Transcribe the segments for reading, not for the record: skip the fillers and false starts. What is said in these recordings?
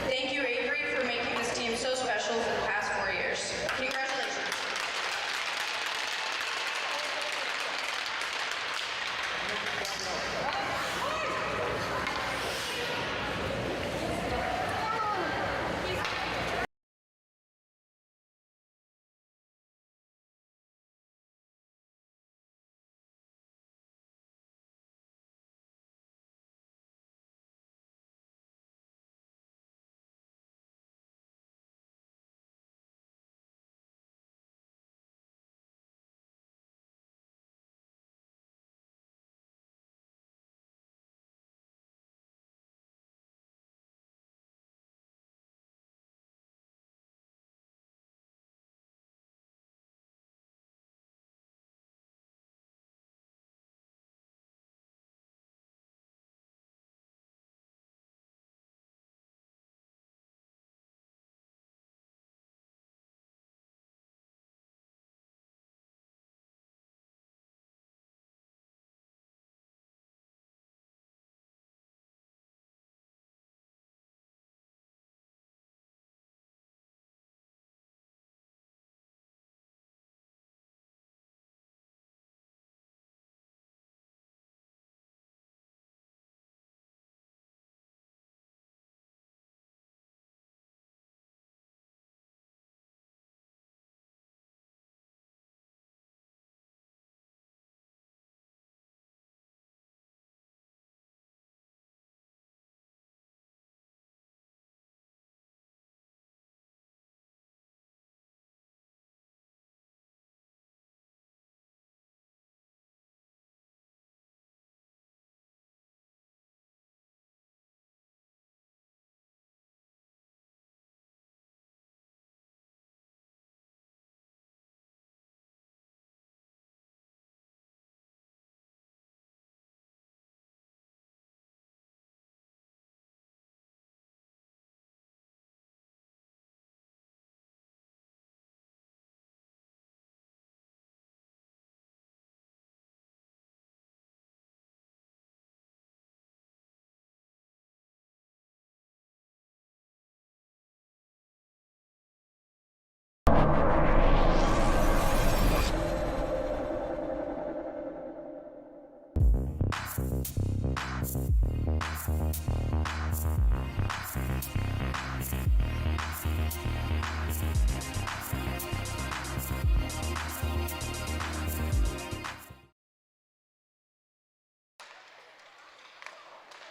Thank you, Avery, for making this team so special for the past 4 years. Congratulations.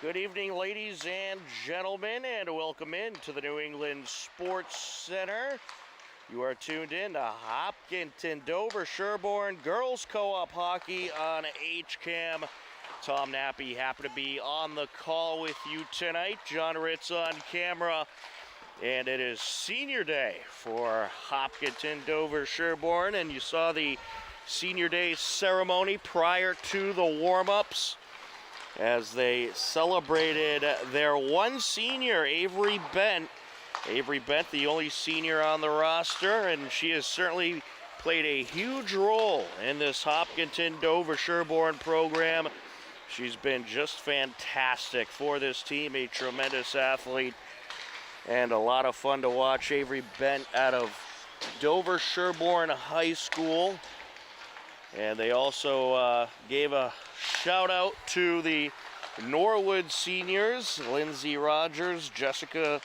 Good evening, ladies and gentlemen, and welcome in to the New England Sports Center. You are tuned in to Hopkinton Dover Sherborne Girls Co-op Hockey on HCAM. Tom Nappy happy to be on the call with you tonight. John Ritz on camera. And it is senior day for Hopkinton Dover Sherborne, and you saw the senior day ceremony prior to the warm-ups as they celebrated their one senior, Avery Bent. Avery Bent, the only senior on the roster, and she has certainly played a huge role in this Hopkinton Dover Sherborne program. She's been just fantastic for this team, a tremendous athlete, and a lot of fun to watch. Avery Bent out of Dover Sherborne High School. And they also gave a shout out to the Norwood seniors, Lindsay Rogers, Jessica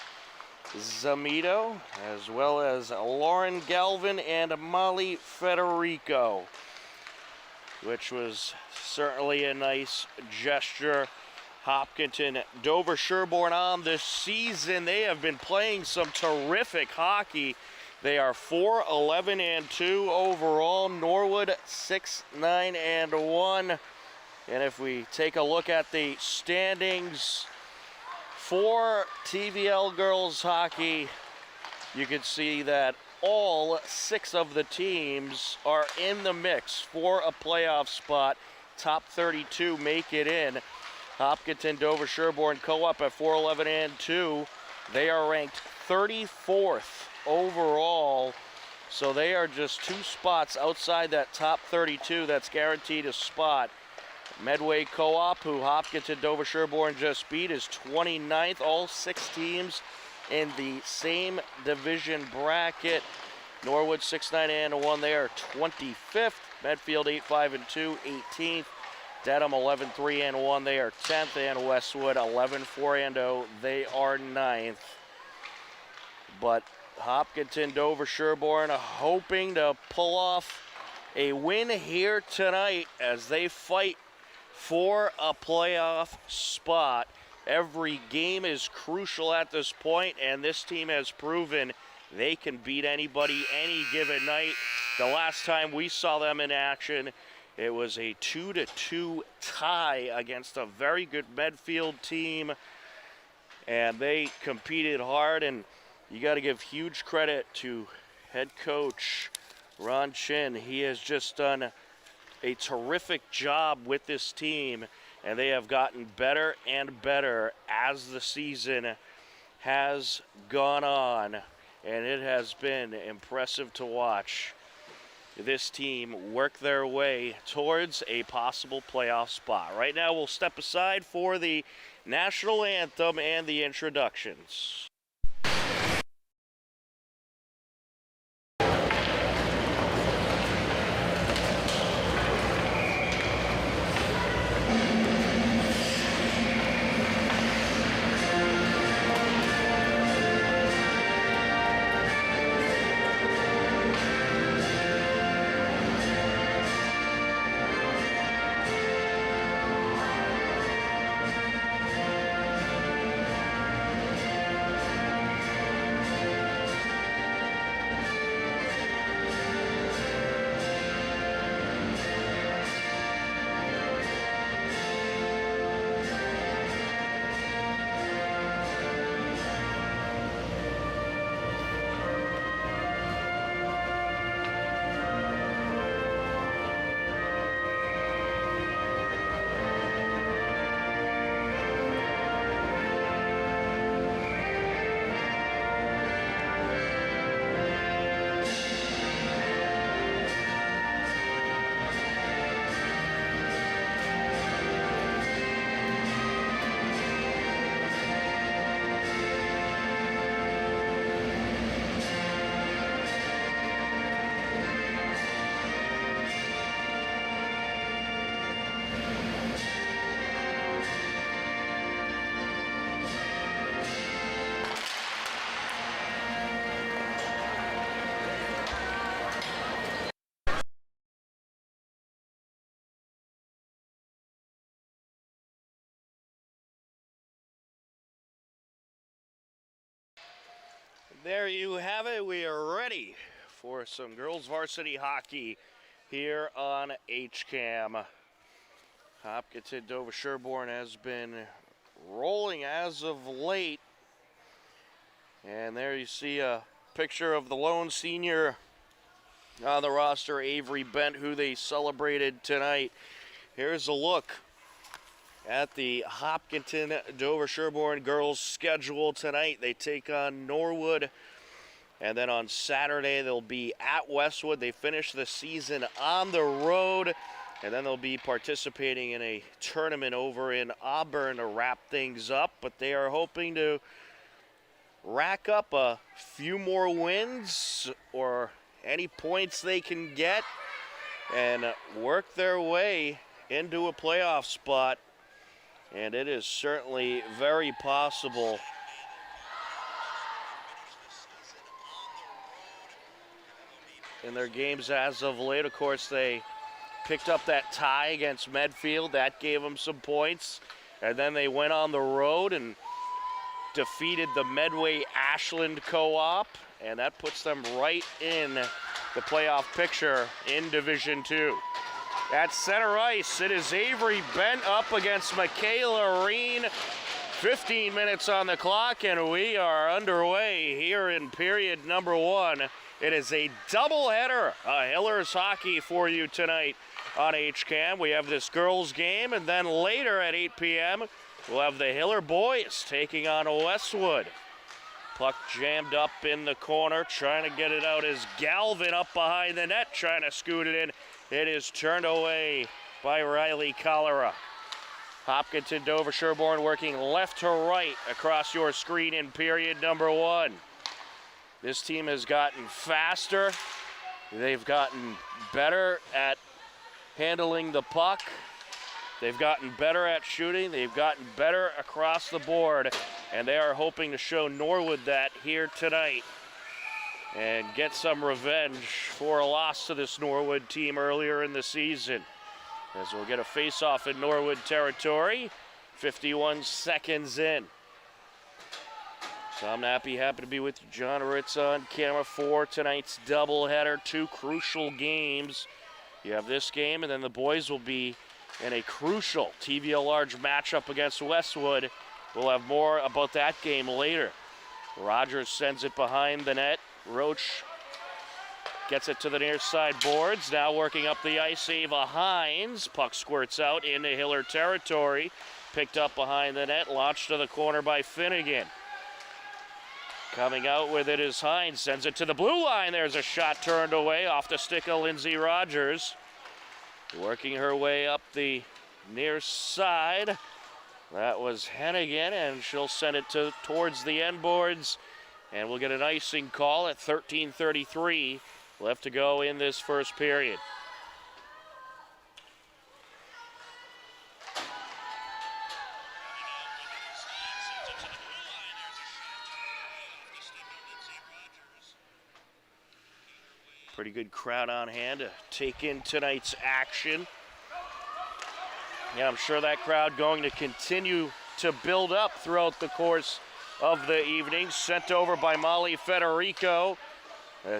Zamito, as well as Lauren Galvin and Molly Federico, which was certainly a nice gesture. Hopkinton Dover Sherborne on this season. They have been playing some terrific hockey. They are 4-11-2 overall. Norwood 6-9-1. And if we take a look at the standings for TVL girls hockey, you can see that all 6 of the teams are in the mix for a playoff spot. Top 32 make it in. Hopkinton Dover Sherborne Co-op at 4-11-2. They are ranked 34th overall, so they are just 2 spots outside that top 32 that's guaranteed a spot. Medway Co-op, who Hopkinton Dover Sherborne just beat, is 29th. All 6 teams in the same division bracket. Norwood 6-9-1, they are 25th. Medfield 8-5-2, 18th. Dedham 11-3-1, they are 10th. And Westwood 11-4-0, they are 9th. But Hopkinton Dover Sherborne hoping to pull off a win here tonight as they fight for a playoff spot. Every game is crucial at this point, and this team has proven they can beat anybody any given night. The last time we saw them in action, it was a 2-2 tie against a very good Medfield team, and they competed hard. And you got to give huge credit to head coach Ron Chin. He has just done a terrific job with this team, and they have gotten better and better as the season has gone on, and it has been impressive to watch this team work their way towards a possible playoff spot. Right now we'll step aside for the national anthem and the introductions. There you have it. We are ready for some girls varsity hockey here on HCAM. Hopkinton Dover Sherborne has been rolling as of late. And there you see a picture of the lone senior on the roster, Avery Bent, who they celebrated tonight. Here's a look at the Hopkinton Dover Sherborne girls schedule tonight. They take on Norwood, and then on Saturday they'll be at Westwood. They finish the season on the road, and then they'll be participating in a tournament over in Auburn to wrap things up. But they are hoping to rack up a few more wins or any points they can get and work their way into a playoff spot. And it is certainly very possible. In their games as of late, of course, they picked up that tie against Medfield. That gave them some points. And then they went on the road and defeated the Medway Ashland Co-op. And that puts them right in the playoff picture in Division II. At center ice, it is Avery Bent up against Michaela Reen. 15 minutes on the clock, and we are underway here in period number 1. It is a doubleheader of Hillers hockey for you tonight on HCAM. We have this girls game, and then later at 8 p.m., we'll have the Hiller boys taking on Westwood. Puck jammed up in the corner, trying to get it out as Galvin up behind the net, trying to scoot it in. It is turned away by Riley Cholera. Hopkinton, Dover, Sherborne working left to right across your screen in period number 1. This team has gotten faster. They've gotten better at handling the puck. They've gotten better at shooting. They've gotten better across the board. And they are hoping to show Norwood that here tonight and get some revenge for a loss to this Norwood team earlier in the season. As we'll get a face-off in Norwood territory, 51 seconds in. Tom Nappy, happy to be with you. John Ritz on camera for tonight's doubleheader. 2 crucial games. You have this game, and then the boys will be in a crucial TVL large matchup against Westwood. We'll have more about that game later. Rogers sends it behind the net. Roach gets it to the near side boards. Now working up the ice, Ava Hines. Puck squirts out into Hiller territory. Picked up behind the net, launched to the corner by Finnegan. Coming out with it is Hines, sends it to the blue line. There's a shot turned away off the stick of Lindsay Rogers. Working her way up the near side. That was Hennigan, and she'll send it towards the end boards. And we'll get an icing call at 13:33 left to go in this first period. Pretty good crowd on hand to take in tonight's action. Yeah, I'm sure that crowd going to continue to build up throughout the course of the evening. Sent over by Molly Federico.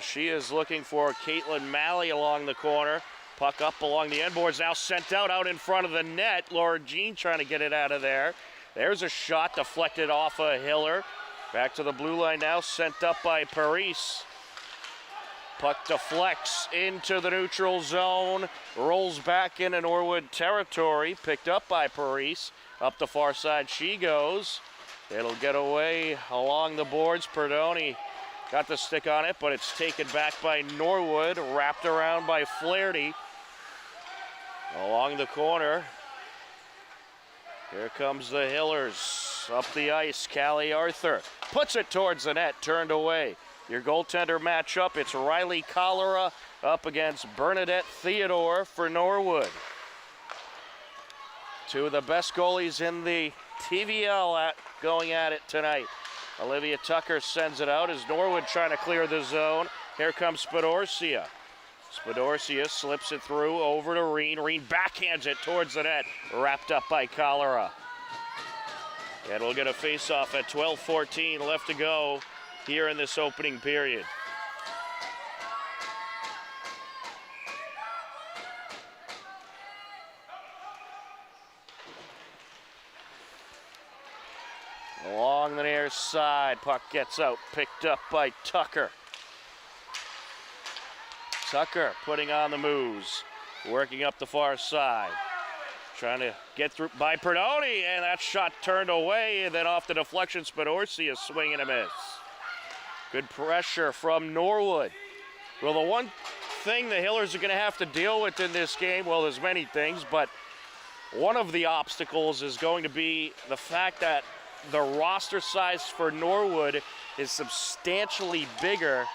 She is looking for Caitlin Malley along the corner. Puck up along the end boards, now sent out in front of the net. Laura Jean trying to get it out of there. There's a shot deflected off of Hiller. Back to the blue line now, sent up by Paris. Puck deflects into the neutral zone, rolls back into Norwood territory, picked up by Paris. Up the far side she goes. It'll get away along the boards. Perdoni got the stick on it, but it's taken back by Norwood, wrapped around by Flaherty. Along the corner. Here comes the Hillers. Up the ice, Callie Arthur puts it towards the net, turned away. Your goaltender matchup, it's Riley Cholera up against Bernadette Theodore for Norwood. 2 of the best goalies in the TVL going at it tonight. Olivia Tucker sends it out as Norwood trying to clear the zone. Here comes Spadorcia. Spadorcia slips it through over to Reen. Reen backhands it towards the net, wrapped up by Cholera. And we'll get a face-off at 12:14 left to go here in this opening period. Along the near side, puck gets out, picked up by Tucker. Tucker putting on the moves, working up the far side. Trying to get through by Perdoni, and that shot turned away, and then off the deflection, Spadorcia swing and a miss. Good pressure from Norwood. Well, the one thing the Hillers are going to have to deal with in this game, well, there's many things, but one of the obstacles is going to be the fact that the roster size for Norwood is substantially bigger.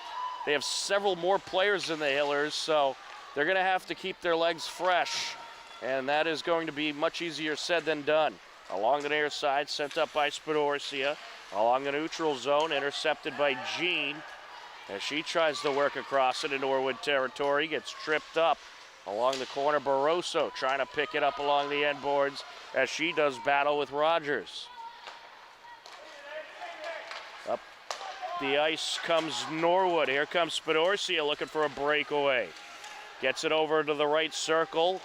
They have several more players than the Hillers, so they're going to have to keep their legs fresh, and that is going to be much easier said than done. Along the near side, sent up by Spadorcia. Along the neutral zone, intercepted by Jean. As she tries to work across into Norwood territory, gets tripped up. Along the corner, Barroso trying to pick it up along the end boards as she does battle with Rogers. Up the ice comes Norwood. Here comes Spadorcia looking for a breakaway. Gets it over to the right circle.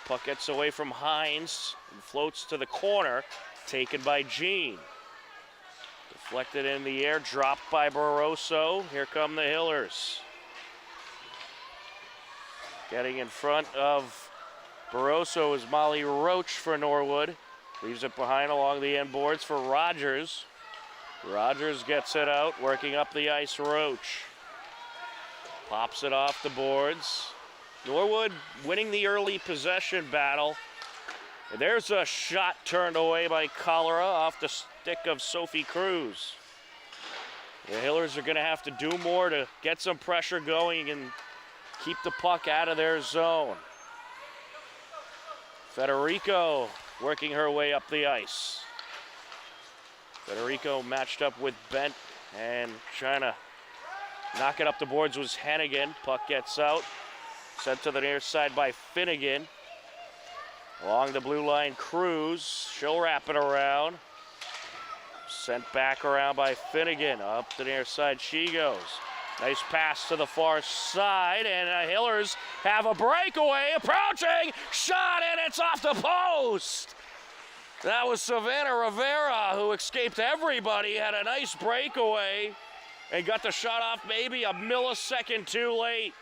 Puck gets away from Hines and floats to the corner, taken by Jean. Deflected in the air, dropped by Barroso. Here come the Hillers. Getting in front of Barroso is Molly Roach for Norwood. Leaves it behind along the end boards for Rogers. Rogers gets it out, working up the ice. Roach pops it off the boards. Norwood winning the early possession battle. And there's a shot turned away by Cholera off the stick of Sophie Cruz. The Hillers are going to have to do more to get some pressure going and keep the puck out of their zone. Federico working her way up the ice. Federico matched up with Bent and trying to knock it up the boards was Hennigan. Puck gets out. Sent to the near side by Finnegan. Along the blue line, Cruz. She'll wrap it around. Sent back around by Finnegan. Up the near side she goes. Nice pass to the far side, and the Hillers have a breakaway approaching. Shot, and it's off the post. That was Savannah Rivera, who escaped everybody, had a nice breakaway, and got the shot off maybe a millisecond too late.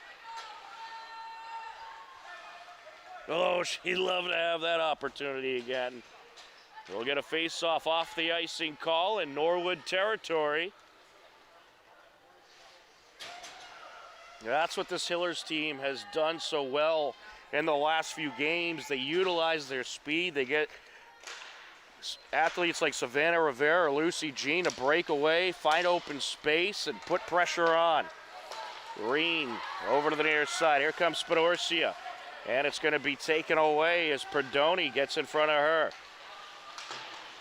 Oh, she'd love to have that opportunity again. We'll get a face-off off the icing call in Norwood territory. That's what this Hillers team has done so well in the last few games. They utilize their speed. They get athletes like Savannah Rivera or Lucy Jean to break away, find open space, and put pressure on. Green over to the near side. Here comes Spedorcia. And it's going to be taken away as Perdoni gets in front of her.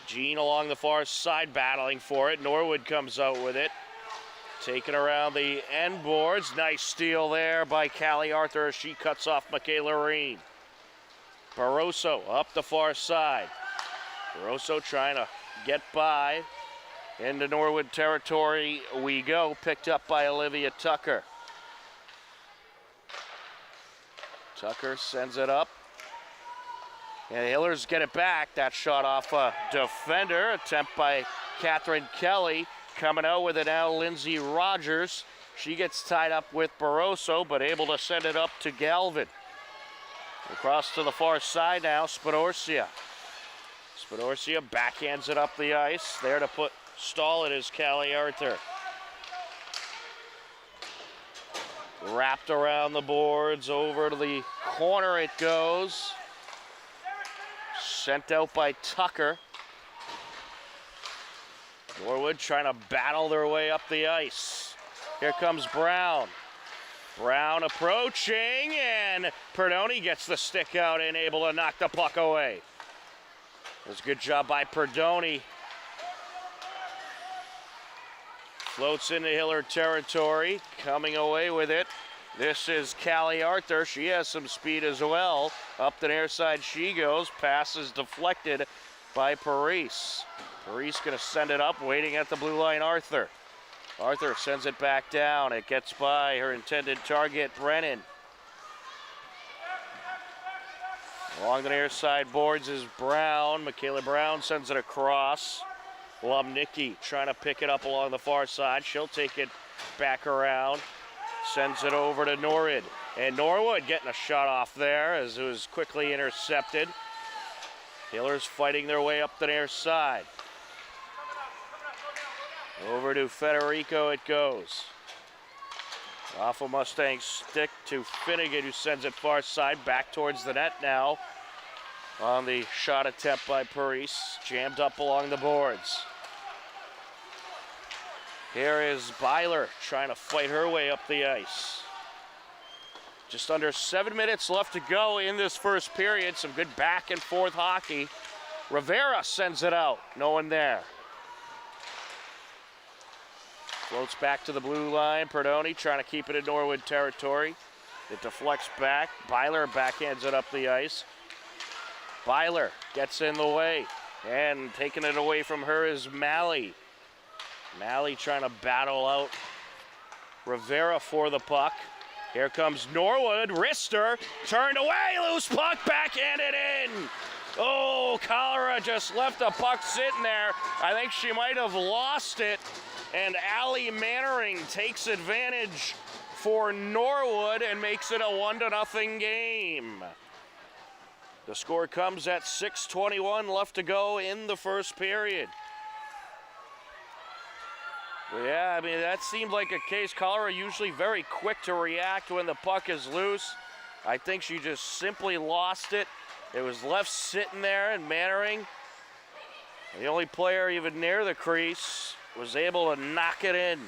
Jean along the far side battling for it. Norwood comes out with it. Taken around the end boards. Nice steal there by Callie Arthur as she cuts off Michaela Reen. Barroso up the far side. Barroso trying to get by. Into Norwood territory we go. Picked up by Olivia Tucker. Tucker sends it up. And the Hillers get it back. That shot off a defender. Attempt by Catherine Kelly. Coming out with it now, Lindsay Rogers. She gets tied up with Barroso, but able to send it up to Galvin. Across to the far side now, Spedorcia. Spedorcia backhands it up the ice. There to stall it is Callie Arthur. Wrapped around the boards, over to the corner it goes. Sent out by Tucker. Norwood trying to battle their way up the ice. Here comes Brown. Brown approaching, and Perdoni gets the stick out and able to knock the puck away. It was a good job by Perdoni. Floats into Hiller territory, coming away with it. This is Callie Arthur. She has some speed as well. Up the near side she goes. Pass is deflected by Parise. Parise going to send it up, waiting at the blue line, Arthur. Arthur sends it back down. It gets by her intended target, Brennan. Along the near side boards is Brown. Michaela Brown sends it across. Lumnicki trying to pick it up along the far side. She'll take it back around. Sends it over to Norwood. And Norwood getting a shot off there as it was quickly intercepted. Hillers fighting their way up the near side. Over to Federico it goes. Off a Mustang stick to Finnegan, who sends it far side back towards the net now. On the shot attempt by Parise, jammed up along the boards. Here is Byler trying to fight her way up the ice. Just under 7 minutes left to go in this first period. Some good back and forth hockey. Rivera sends it out, no one there. Floats back to the blue line. Perdoni trying to keep it in Norwood territory. It deflects back. Byler backhands it up the ice. Byler gets in the way, and taking it away from her is Malley. Malley trying to battle out Rivera for the puck. Here comes Norwood, wrister, turned away, loose puck, backhanded in. Oh, Cholera just left the puck sitting there. I think she might have lost it, and Allie Mannering takes advantage for Norwood and makes it a 1-0 game. The score comes at 6:21 left to go in the first period. Yeah, I mean, that seemed like a case. Colorado usually very quick to react when the puck is loose. I think she just simply lost it. It was left sitting there, and Mannering, the only player even near the crease, was able to knock it in.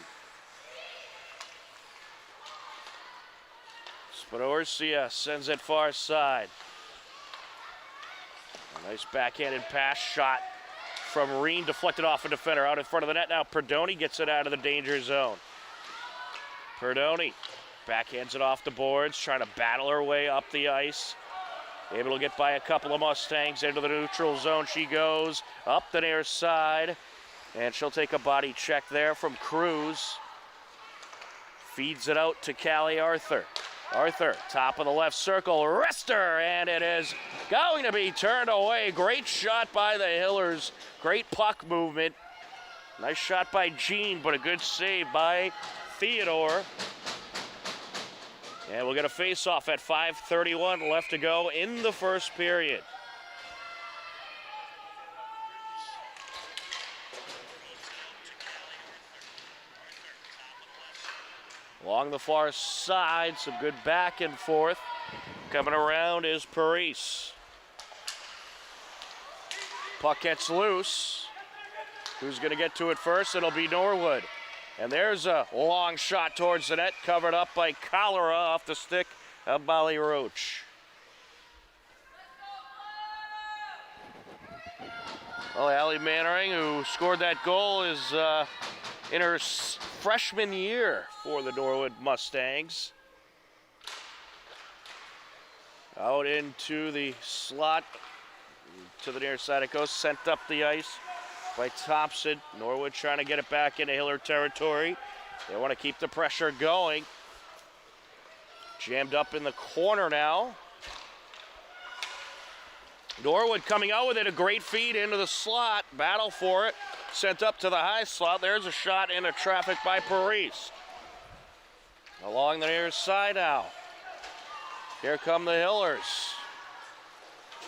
Spadorcia sends it far side. A nice backhanded pass shot from Reen, deflected off a defender. Out in front of the net now, Perdoni gets it out of the danger zone. Perdoni backhands it off the boards, trying to battle her way up the ice. Able to get by a couple of Mustangs into the neutral zone. She goes up the near side, and she'll take a body check there from Cruz. Feeds it out to Callie Arthur. Arthur, top of the left circle, wrister, and it is going to be turned away. Great shot by the Hillers. Great puck movement. Nice shot by Jean, but a good save by Theodore. And we'll get a face-off at 5:31 left to go in the first period. Along the far side, some good back and forth. Coming around is Parise. Puck gets loose. Who's going to get to it first? It'll be Norwood. And there's a long shot towards the net, covered up by Cholera off the stick of Molly Roach. Well, Allie Mannering, who scored that goal, is in her freshman year for the Norwood Mustangs. Out into the slot, to the near side it goes, sent up the ice by Thompson. Norwood trying to get it back into Hiller territory. They want to keep the pressure going. Jammed up in the corner now. Norwood coming out with it, a great feed into the slot, battle for it, sent up to the high slot. There's a shot into traffic by Parise. Along the near side now. Here come the Hillers.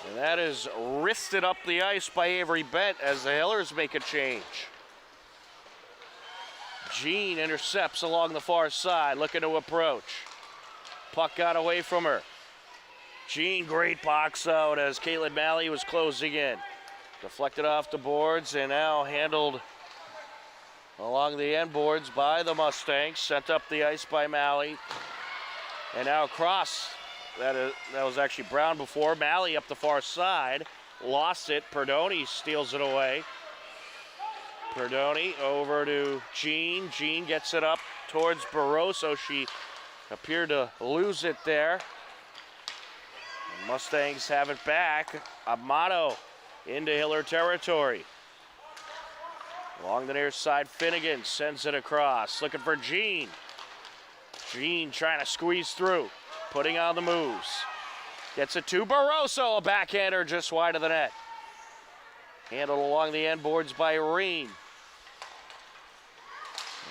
And that is wristed up the ice by Avery Bent as the Hillers make a change. Jean intercepts along the far side, looking to approach. Puck got away from her. Jean, great box out as Caitlin Malley was closing in. Deflected off the boards and now handled along the end boards by the Mustangs. Sent up the ice by Malley. And now across. That was actually Brown before. Malley up the far side. Lost it. Perdoni steals it away. Perdoni over to Jean. Jean gets it up towards Barroso. She appeared to lose it there. Mustangs have it back. Amato into Hiller territory. Along the near side, Finnegan sends it across. Looking for Jean. Jean trying to squeeze through. Putting on the moves. Gets it to Barroso. A backhander just wide of the net. Handled along the end boards by Reen.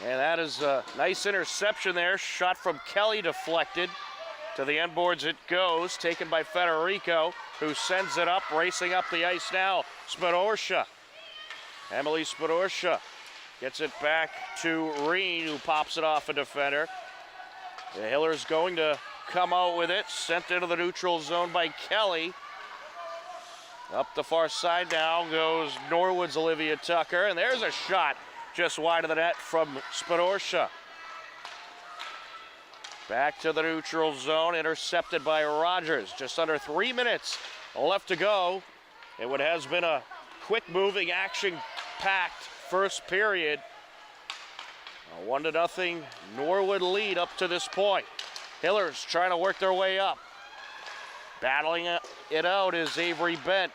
And that is a nice interception there. Shot from Kelly deflected. To the end boards it goes, taken by Federico, who sends it up, racing up the ice now. Spadorcia. Emily Spadorcia gets it back to Reen, who pops it off a defender. The Hillers going to come out with it, sent into the neutral zone by Kelly. Up the far side now goes Norwood's Olivia Tucker, and there's a shot just wide of the net from Spadorcia. Back to the neutral zone, intercepted by Rogers. Just under 3 minutes left to go. In what has been a quick-moving, action-packed first period. A 1-0 Norwood lead up to this point. Hillers trying to work their way up. Battling it out is Avery Bent.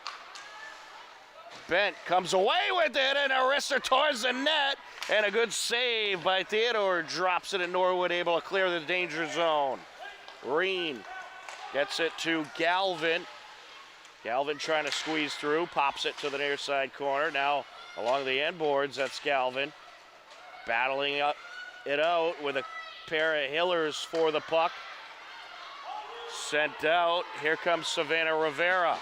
Bent comes away with it, and a wrister towards the net. And a good save by Theodore, drops it, and Norwood able to clear the danger zone. Reen gets it to Galvin. Galvin trying to squeeze through, pops it to the near side corner. Now along the end boards, that's Galvin. Battling it out with a pair of Hillers for the puck. Sent out, here comes Savannah Rivera.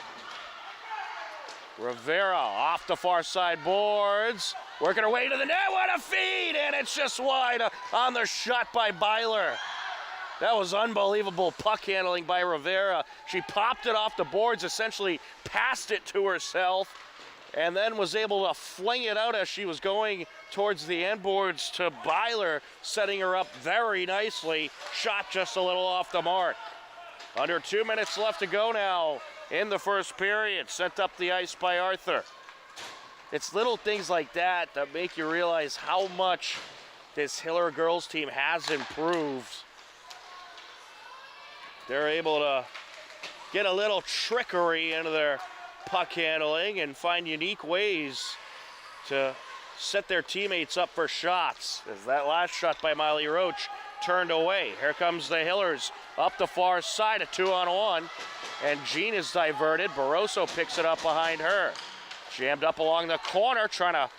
Rivera off the far side boards, working her way to the net. What a feed, and it's just wide on the shot by Byler. That was unbelievable puck handling by Rivera. She popped it off the boards, essentially passed it to herself, and then was able to fling it out as she was going towards the end boards to Byler, setting her up very nicely. Shot just a little off the mark. Under 2 minutes left to go now in the first period. Sent up the ice by Arthur. It's little things like that that make you realize how much this Hiller girls team has improved. They're able to get a little trickery into their puck handling and find unique ways to set their teammates up for shots. As that last shot by Miley Roach turned away. Here comes the Hillers up the far side, a 2-on-1, and Jean is diverted. Barroso picks it up behind her. Jammed up along the corner, trying to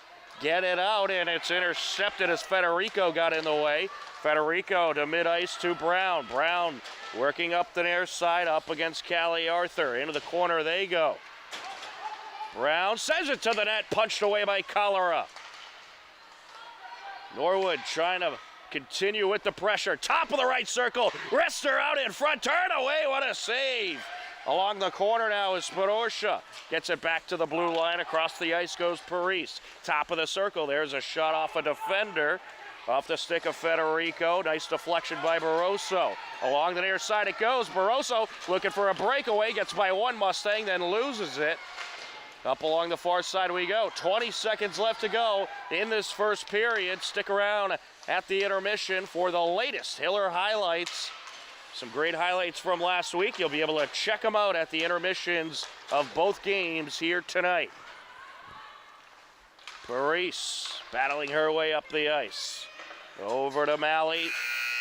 get it out, and it's intercepted as Federico got in the way. Federico to mid-ice to Brown. Brown working up the near side, up against Callie Arthur. Into the corner they go. Brown sends it to the net, punched away by Cholera. Norwood trying to continue with the pressure. Top of the right circle. Rester out in front. Turn away. What a save. Along the corner now is Sporosha. Gets it back to the blue line. Across the ice goes Paris. Top of the circle. There's a shot off a defender. Off the stick of Federico. Nice deflection by Barroso. Along the near side it goes. Barroso looking for a breakaway. Gets by one Mustang, then loses it. Up along the far side we go. 20 seconds left to go in this first period. Stick around at the intermission for the latest Hiller highlights. Some great highlights from last week. You'll be able to check them out at the intermissions of both games here tonight. Paris battling her way up the ice. Over to Malley,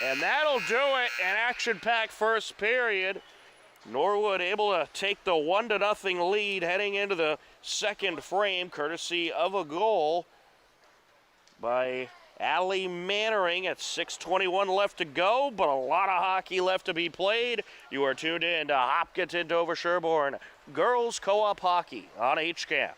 and that'll do it. An action-packed first period. Norwood able to take the 1-0 lead heading into the second frame, courtesy of a goal by Allie Mannering at 6:21 left to go, but a lot of hockey left to be played. You are tuned in to Hopkinton Dover Sherborne Girls Co-op Hockey on HCAM.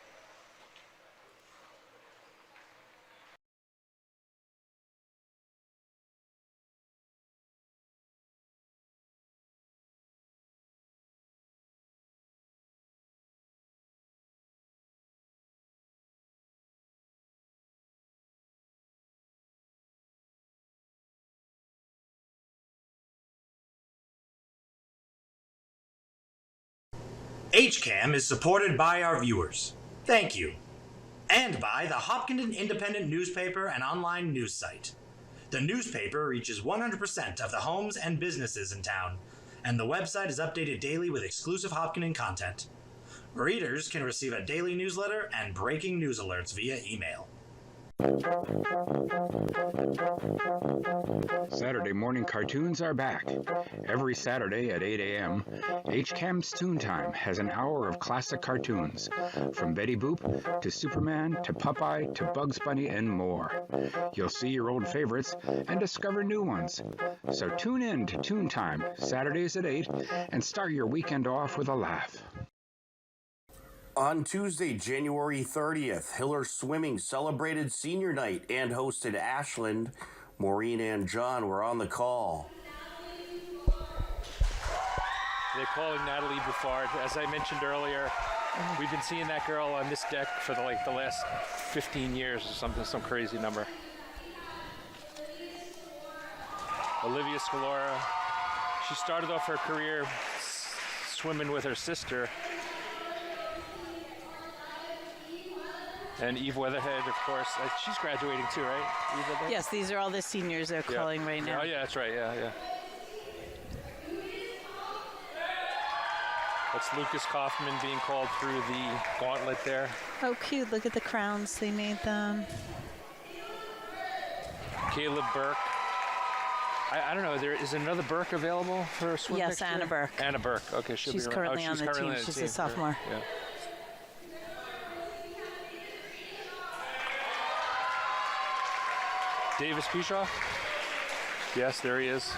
HCAM is supported by our viewers. Thank you. And by the Hopkinton Independent newspaper and online news site. The newspaper reaches 100% of the homes and businesses in town, and the website is updated daily with exclusive Hopkinton content. Readers can receive a daily newsletter and breaking news alerts via email. Saturday morning cartoons are back. Every Saturday at 8 a.m., HCAM's Toon Time has an hour of classic cartoons, from Betty Boop to Superman to Popeye to Bugs Bunny and more. You'll see your old favorites and discover new ones. So tune in to Toon Time, Saturdays at 8, and start your weekend off with a laugh. On Tuesday, January 30th, Hiller Swimming celebrated senior night and hosted Ashland. Maureen and John were on the call. They're calling Natalie Buffard. As I mentioned earlier, we've been seeing that girl on this deck for the last 15 years or something, some crazy number. Olivia Scalora, she started off her career swimming with her sister. And Eve Weatherhead, of course, she's graduating too, right? Eve Weatherhead? Yes, these are all the seniors they're calling right now. Oh, yeah, that's right, yeah. That's Lucas Kaufman being called through the gauntlet there. Oh, cute. Look at the crowns they made them. Caleb Burke. I don't know, is another Burke available for a swim Yes, next Anna year? Burke. Anna Burke, okay. She's currently on the team. She's a sophomore. Yeah. Davis Pishoff? Yes, there he is.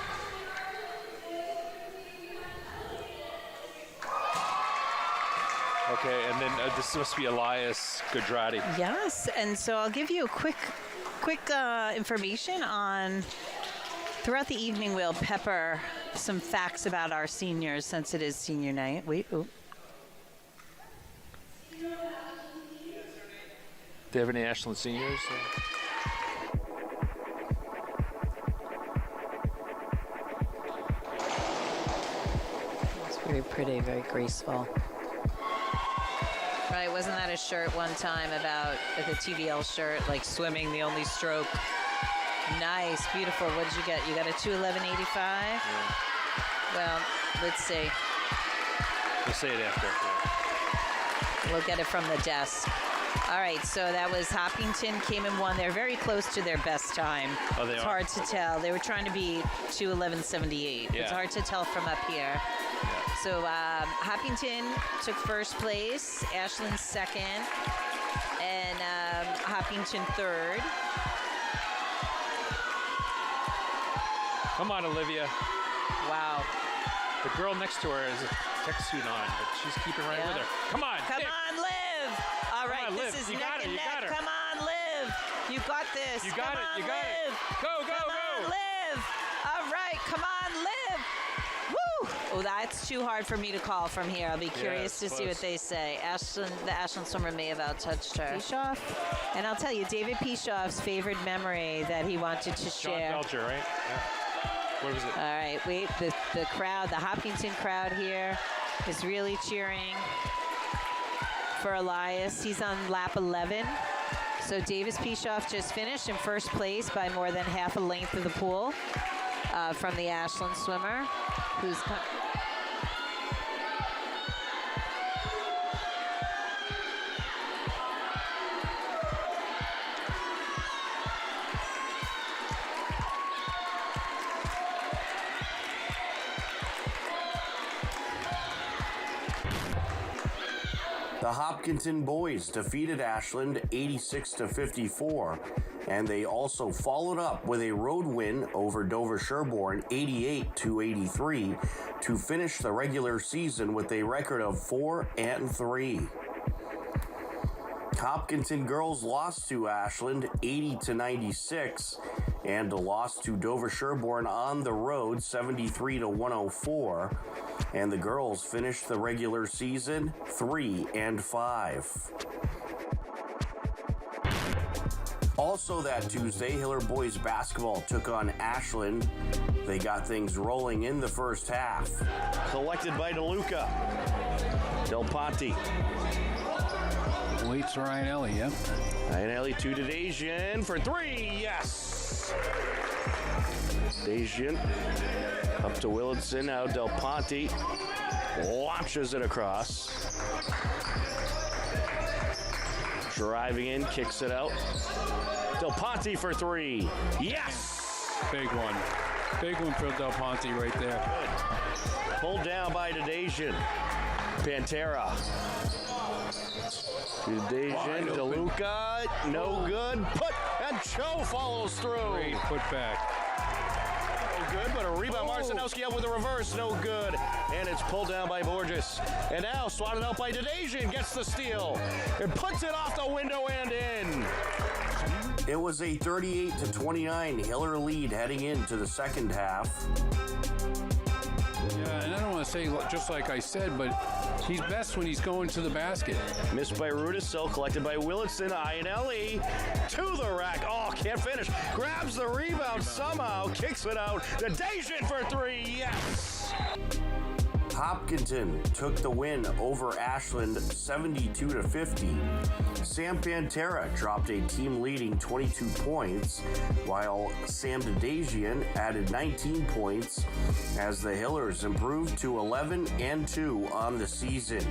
Okay, and then this must be Elias Gudrati. Yes, and so I'll give you a quick information on. Throughout the evening, we'll pepper some facts about our seniors since it is senior night. Wait, oh. Do they have any Ashland seniors? It's very pretty, very graceful. Right, wasn't that a shirt one time about the TVL shirt, like swimming, the only stroke? Nice, beautiful. What did you get? You got a 2:11.85? Yeah. Well, let's see. We'll say it after. We'll get it from the desk. All right, so that was Hopkinton came and won. They're very close to their best time. Oh, they it's are? Hard to tell. They were trying to beat 2:11.78. Yeah. It's hard to tell from up here. Yeah. So Hopkinton took first place, Ashland second, and Hopkinton third. Come on, Olivia. Wow. The girl next to her has a tech suit on, but she's keeping right with her. Come on. Come kick. on, Liv. All right, on, this Liv. is You neck got it, and you neck. got her. Come on, Liv. You got this. You got Come it, on, you got it. Liv. Go, go, Come go. on, Liv. All right, come on, Liv. Woo! Oh, that's too hard for me to call from here. I'll be curious to it's see what close. they say. The Ashland swimmer may have outtouched her. Pishoff. And I'll tell you, David Pishoff's favorite memory that he wanted to John share. Belcher, right? Yeah. What was it? All right, wait, the crowd, the Hopkinton crowd here is really cheering for Elias. He's on lap 11. So Davis Pishoff just finished in first place by more than half a length of the pool from the Ashland swimmer, who's The Hopkinton boys defeated Ashland 86-54, and they also followed up with a road win over Dover Sherborne 88-83 to finish the regular season with a record of 4-3. Hopkinton girls lost to Ashland 80-96 and lost to Dover Sherborne on the road 73-104. And the girls finished the regular season 3-5. Also that Tuesday, Hiller boys basketball took on Ashland. They got things rolling in the first half. Collected by DeLuca. Del Ponte. Waits Ryan Ellie, yep. Ryan Ellie to Dasian for three, yes! Dasian up to Willardson, now Del Ponte launches it across. Driving in, kicks it out. Del Ponte for three, yes! Big one. Big one for Del Ponte right there. Good. Pulled down by Dasian. Pantera. Dasian, DeLuca, no good. Put, and Cho follows through. Great put back. No good, but a rebound. Marcinowski up with a reverse, no good. And it's pulled down by Borges. And now swatted out by Dasian, gets the steal. And puts it off the window and in. It was a 38-29 Hiller lead heading into the second half. Yeah, and I don't want to say just like I said, but he's best when he's going to the basket. Missed by Rudisill, collected by Willardson. Ianelli to the rack. Oh, can't finish. Grabs the rebound somehow, kicks it out. The Dasian for three, yes! Hopkinton took the win over Ashland 72-50. Sam Pantera dropped a team-leading 22 points, while Sam Dasian added 19 points as the Hillers improved to 11-2 on the season.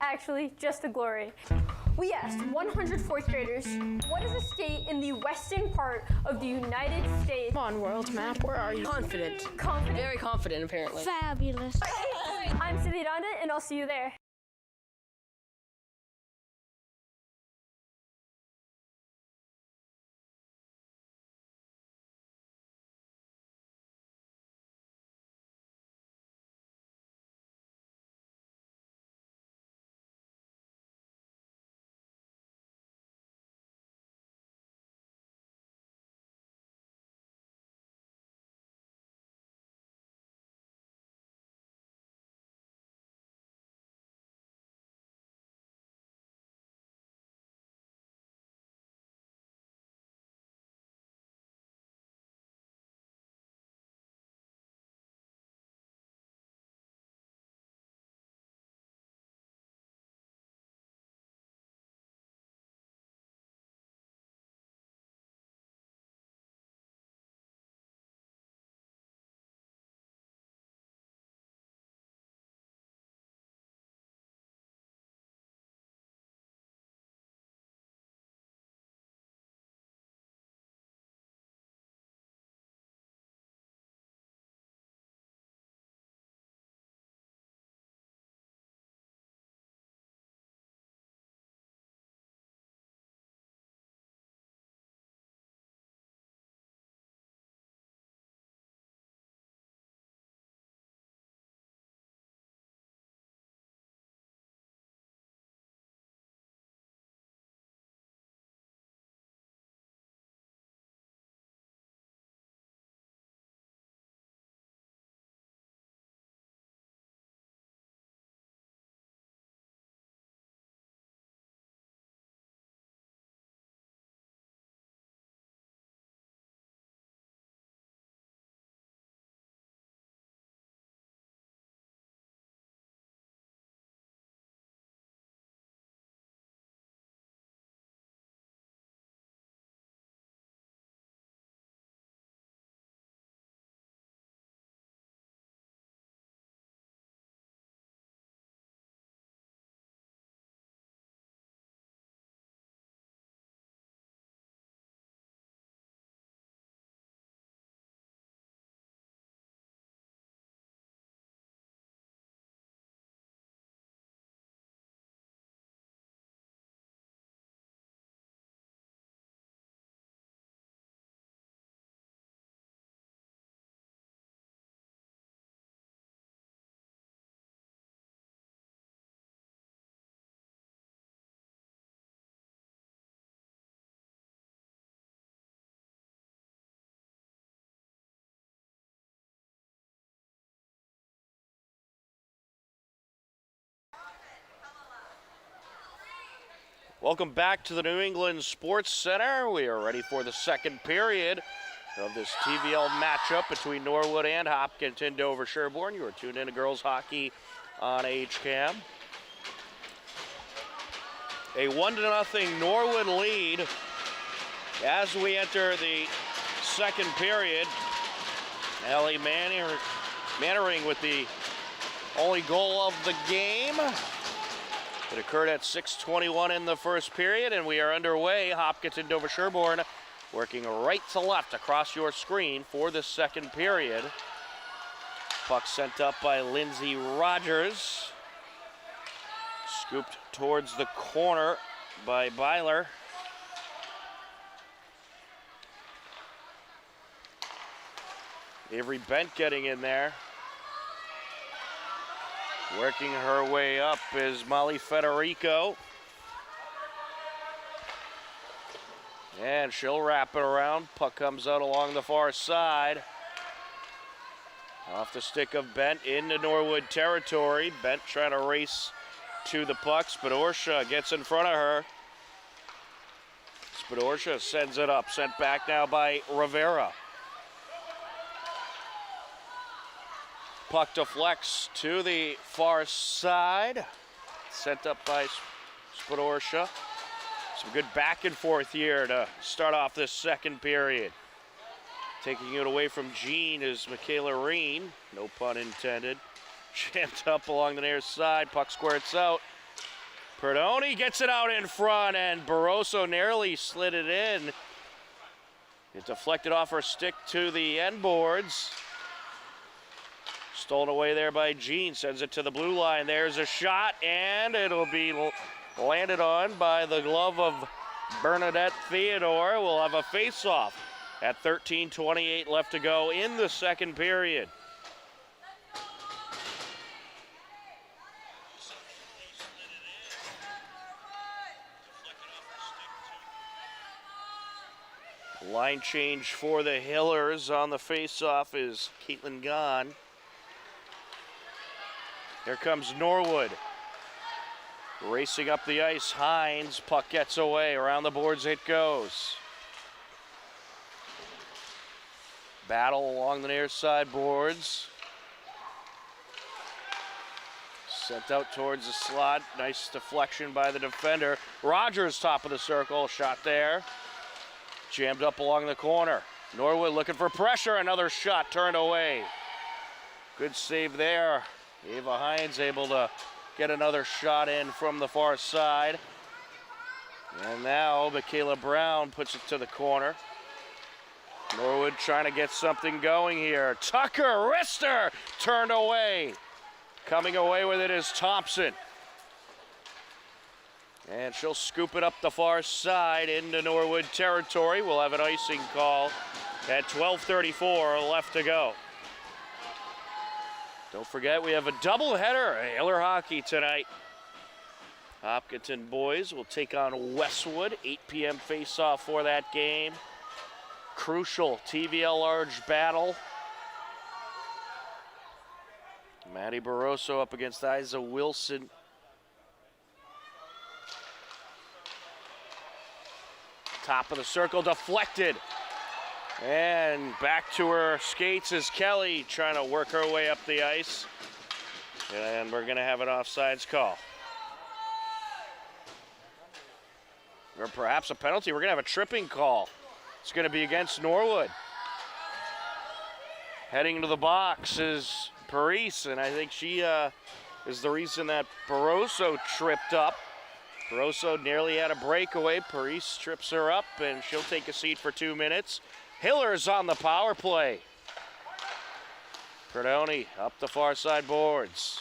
Actually, just the glory. We asked 100 fourth graders, what is a state in the western part of the United States? Come on, world map, where are you? Confident. Confident? Very confident, apparently. Fabulous. I'm Sidney Donda, and I'll see you there. Welcome back to the New England Sports Center. We are ready for the second period of this TVL matchup between Norwood and Hopkinton Dover Sherborne. You are tuned in to girls hockey on HCAM. A 1-0 Norwood lead as we enter the second period. Ellie Mannering with the only goal of the game. It occurred at 6:21 in the first period, and we are underway. Hopkinton Dover Sherborne working right to left across your screen for the second period. Puck sent up by Lindsay Rogers. Scooped towards the corner by Byler. Avery Bent getting in there. Working her way up is Molly Federico. And she'll wrap it around. Puck comes out along the far side. Off the stick of Bent into Norwood territory. Bent trying to race to the puck. Spadorsha gets in front of her. Spadorsha sends it up. Sent back now by Rivera. Puck deflects to the far side. Sent up by Spadorsha. Some good back and forth here to start off this second period. Taking it away from Jean is Michaela Reen. No pun intended. Jammed up along the near side. Puck squirts out. Perdoni gets it out in front, and Barroso narrowly slid it in. It deflected off her stick to the end boards. Stolen away there by Jean, sends it to the blue line. There's a shot, and it'll be landed on by the glove of Bernadette Theodore. We'll have a face-off at 13:28 left to go in the second period. Line change for the Hillers on the face-off is Caitlin Gahn. Here comes Norwood. Racing up the ice, Hines. Puck gets away. Around the boards it goes. Battle along the near side boards. Sent out towards the slot. Nice deflection by the defender. Rogers, top of the circle. Shot there. Jammed up along the corner. Norwood looking for pressure. Another shot turned away. Good save there. Ava Hines able to get another shot in from the far side. And now Michaela Brown puts it to the corner. Norwood trying to get something going here. Tucker, wrister, turned away. Coming away with it is Thompson. And she'll scoop it up the far side into Norwood territory. We'll have an icing call at 12:34 left to go. Don't forget, we have a doubleheader, Hiller hockey tonight. Hopkinton boys will take on Westwood, 8 p.m. face-off for that game. Crucial TVL large battle. Maddie Barroso up against Isa Wilson. Top of the circle, deflected. And back to her skates is Kelly trying to work her way up the ice. And we're gonna have an offsides call. Or perhaps a penalty. We're gonna have a tripping call. It's gonna be against Norwood. Heading into the box is Parise, and I think she is the reason that Barroso tripped up. Barroso nearly had a breakaway. Parise trips her up, and she'll take a seat for 2 minutes. Hiller's on the power play. Perdoni up the far side boards.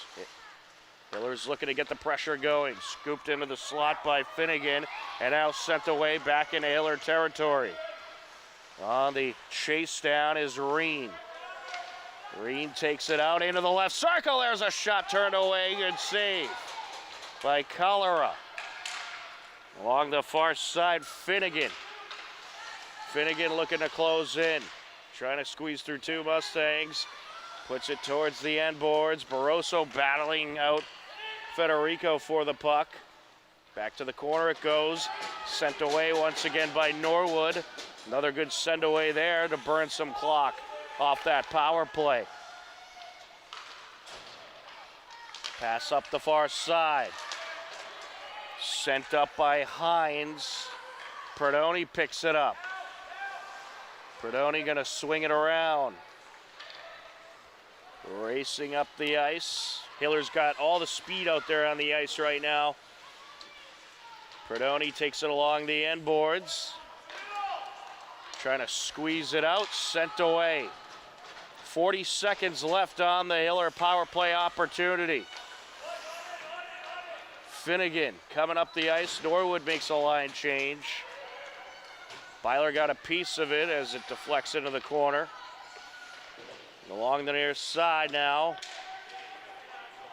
Hiller's looking to get the pressure going. Scooped into the slot by Finnegan, and now sent away back into Hiller territory. On the chase down is Reen. Reen takes it out into the left circle. There's a shot turned away. Good save by Cholera. Along the far side, Finnegan. Finnegan looking to close in. Trying to squeeze through two Mustangs. Puts it towards the end boards. Barroso battling out Federico for the puck. Back to the corner it goes. Sent away once again by Norwood. Another good send away there to burn some clock off that power play. Pass up the far side. Sent up by Hines. Perdoni picks it up. Perdoni gonna swing it around. Racing up the ice. Hiller's got all the speed out there on the ice right now. Perdoni takes it along the end boards. Trying to squeeze it out, sent away. 40 seconds left on the Hiller power play opportunity. Finnegan coming up the ice. Norwood makes a line change. Byler got a piece of it as it deflects into the corner. And along the near side now.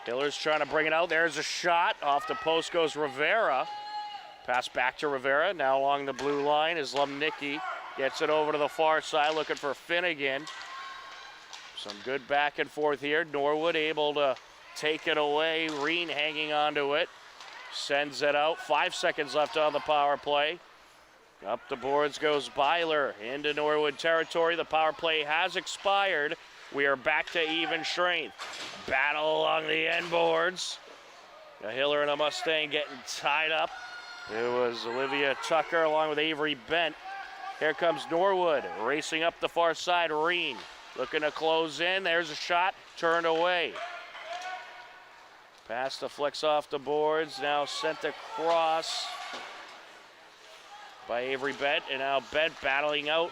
Hiller's trying to bring it out. There's a shot. Off the post goes Rivera. Pass back to Rivera. Now along the blue line is Lumnicki. Gets it over to the far side looking for Finnegan. Some good back and forth here. Norwood able to take it away. Reen hanging onto it. Sends it out. 5 seconds left on the power play. Up the boards goes Byler into Norwood territory. The power play has expired. We are back to even strength. Battle along the end boards. A Hiller and a Mustang getting tied up. It was Olivia Tucker along with Avery Bent. Here comes Norwood racing up the far side. Reen looking to close in. There's a shot turned away. Pass to flicks off the boards, now sent across by Avery Bent, and now Bent battling out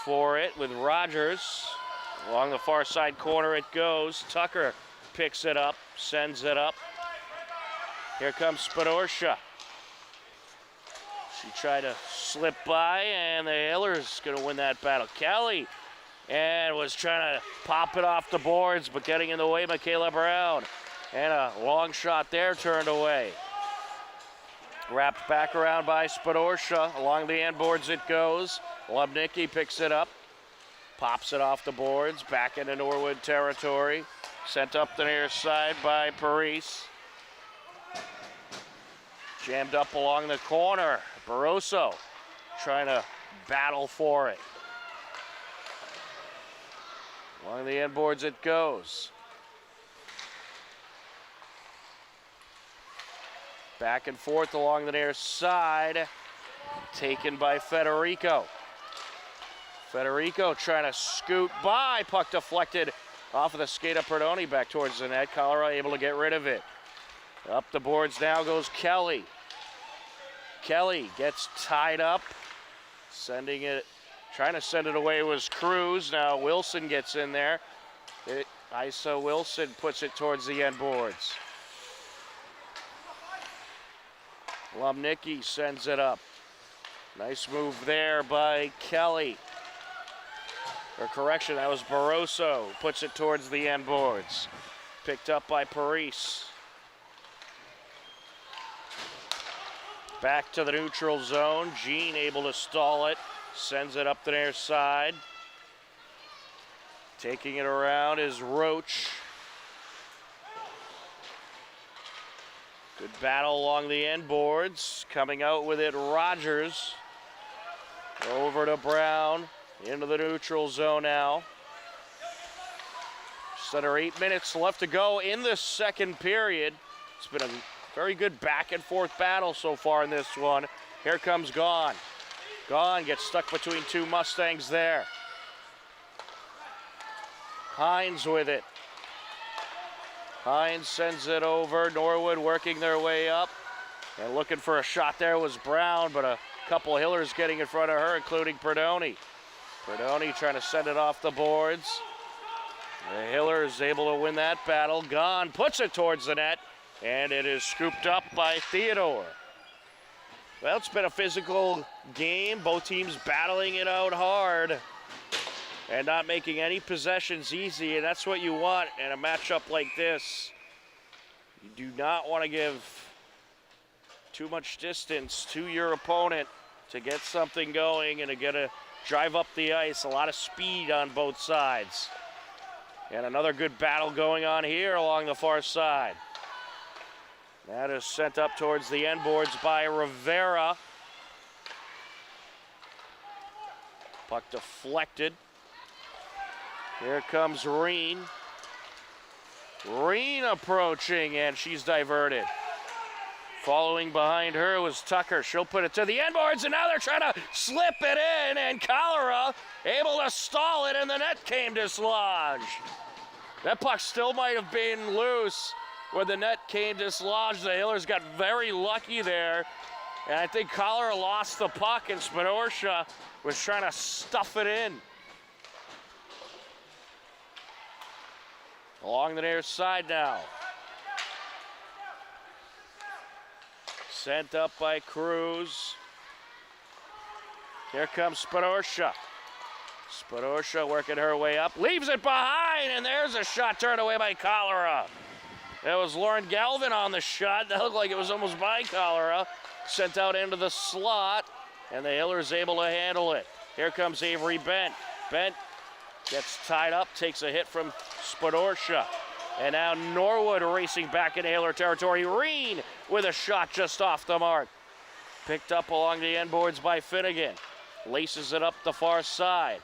for it with Rogers. Along the far side corner it goes. Tucker picks it up, sends it up. Here comes Spinorsha. She tried to slip by, and the Hillers gonna win that battle. Kelly, and was trying to pop it off the boards, but getting in the way, Michaela Brown. And a long shot there turned away. Wrapped back around by Spinorsha. Along the end boards it goes. Lubnicki picks it up. Pops it off the boards. Back into Norwood territory. Sent up the near side by Parise. Jammed up along the corner. Barroso trying to battle for it. Along the end boards it goes. Back and forth along the near side. Taken by Federico. Federico trying to scoot by. Puck deflected off of the skate of Perdoni back towards the net. Colorado able to get rid of it. Up the boards now goes Kelly. Kelly gets tied up. Sending it, trying to send it away was Cruz. Now Wilson gets in there. Isa Wilson puts it towards the end boards. Lubnicki sends it up. Nice move there by Kelly. Or correction, that was Barroso. Puts it towards the end boards. Picked up by Parise. Back to the neutral zone. Jean able to stall it. Sends it up the near side. Taking it around is Roach. Good battle along the end boards. Coming out with it, Rogers. Over to Brown. Into the neutral zone now. Just under 8 minutes left to go in the second period. It's been a very good back and forth battle so far in this one. Here comes Gaughan. Gaughan gets stuck between two Mustangs there. Hines with it. Hines sends it over. Norwood working their way up. And looking for a shot there was Brown, but a couple of Hillers getting in front of her, including Perdoni. Perdoni trying to send it off the boards. The Hillers able to win that battle. Gaughan puts it towards the net, and it is scooped up by Theodore. Well, it's been a physical game. Both teams battling it out hard and not making any possessions easy, and that's what you want in a matchup like this. You do not want to give too much distance to your opponent to get something going and to get a drive up the ice. A lot of speed on both sides. And another good battle going on here along the far side. That is sent up towards the end boards by Rivera. Puck deflected. Here comes Reen. Reen approaching, and she's diverted. Following behind her was Tucker. She'll put it to the end boards, and now they're trying to slip it in, and Cholera able to stall it, and the net came dislodged. That puck still might have been loose when the net came dislodged. The Hillers got very lucky there, and I think Cholera lost the puck, and Spinorsha was trying to stuff it in. Along the near side now. Sent up by Cruz. Here comes Spinorsha. Spinorsha working her way up. Leaves it behind, and there's a shot turned away by Cholera. That was Lauren Galvin on the shot. That looked like it was almost by Cholera. Sent out into the slot, and the Hillers able to handle it. Here comes Avery Bent. Bent gets tied up, takes a hit from Spinorsha. And now Norwood racing back into Hiller territory. Reen with a shot just off the mark. Picked up along the end boards by Finnegan. Laces it up the far side.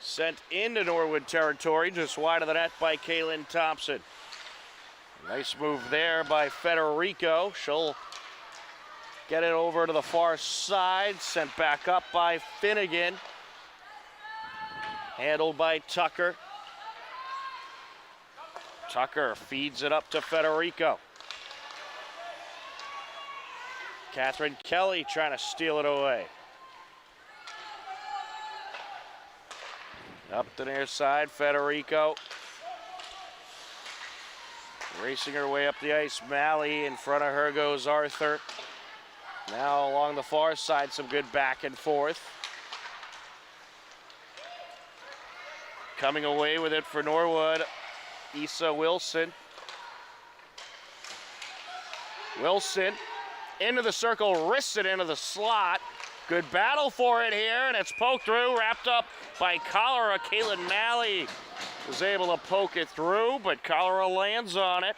Sent into Norwood territory, just wide of the net by Kaylin Thompson. Nice move there by Federico. She'll get it over to the far side. Sent back up by Finnegan. Handled by Tucker. Tucker feeds it up to Federico. Catherine Kelly trying to steal it away. Up the near side, Federico. Racing her way up the ice, Malley. In front of her goes Arthur. Now along the far side, some good back and forth. Coming away with it for Norwood, Issa Wilson. Wilson into the circle, wrists it into the slot. Good battle for it here, and it's poked through, wrapped up by Cholera. Caitlin Malley was able to poke it through, but Cholera lands on it.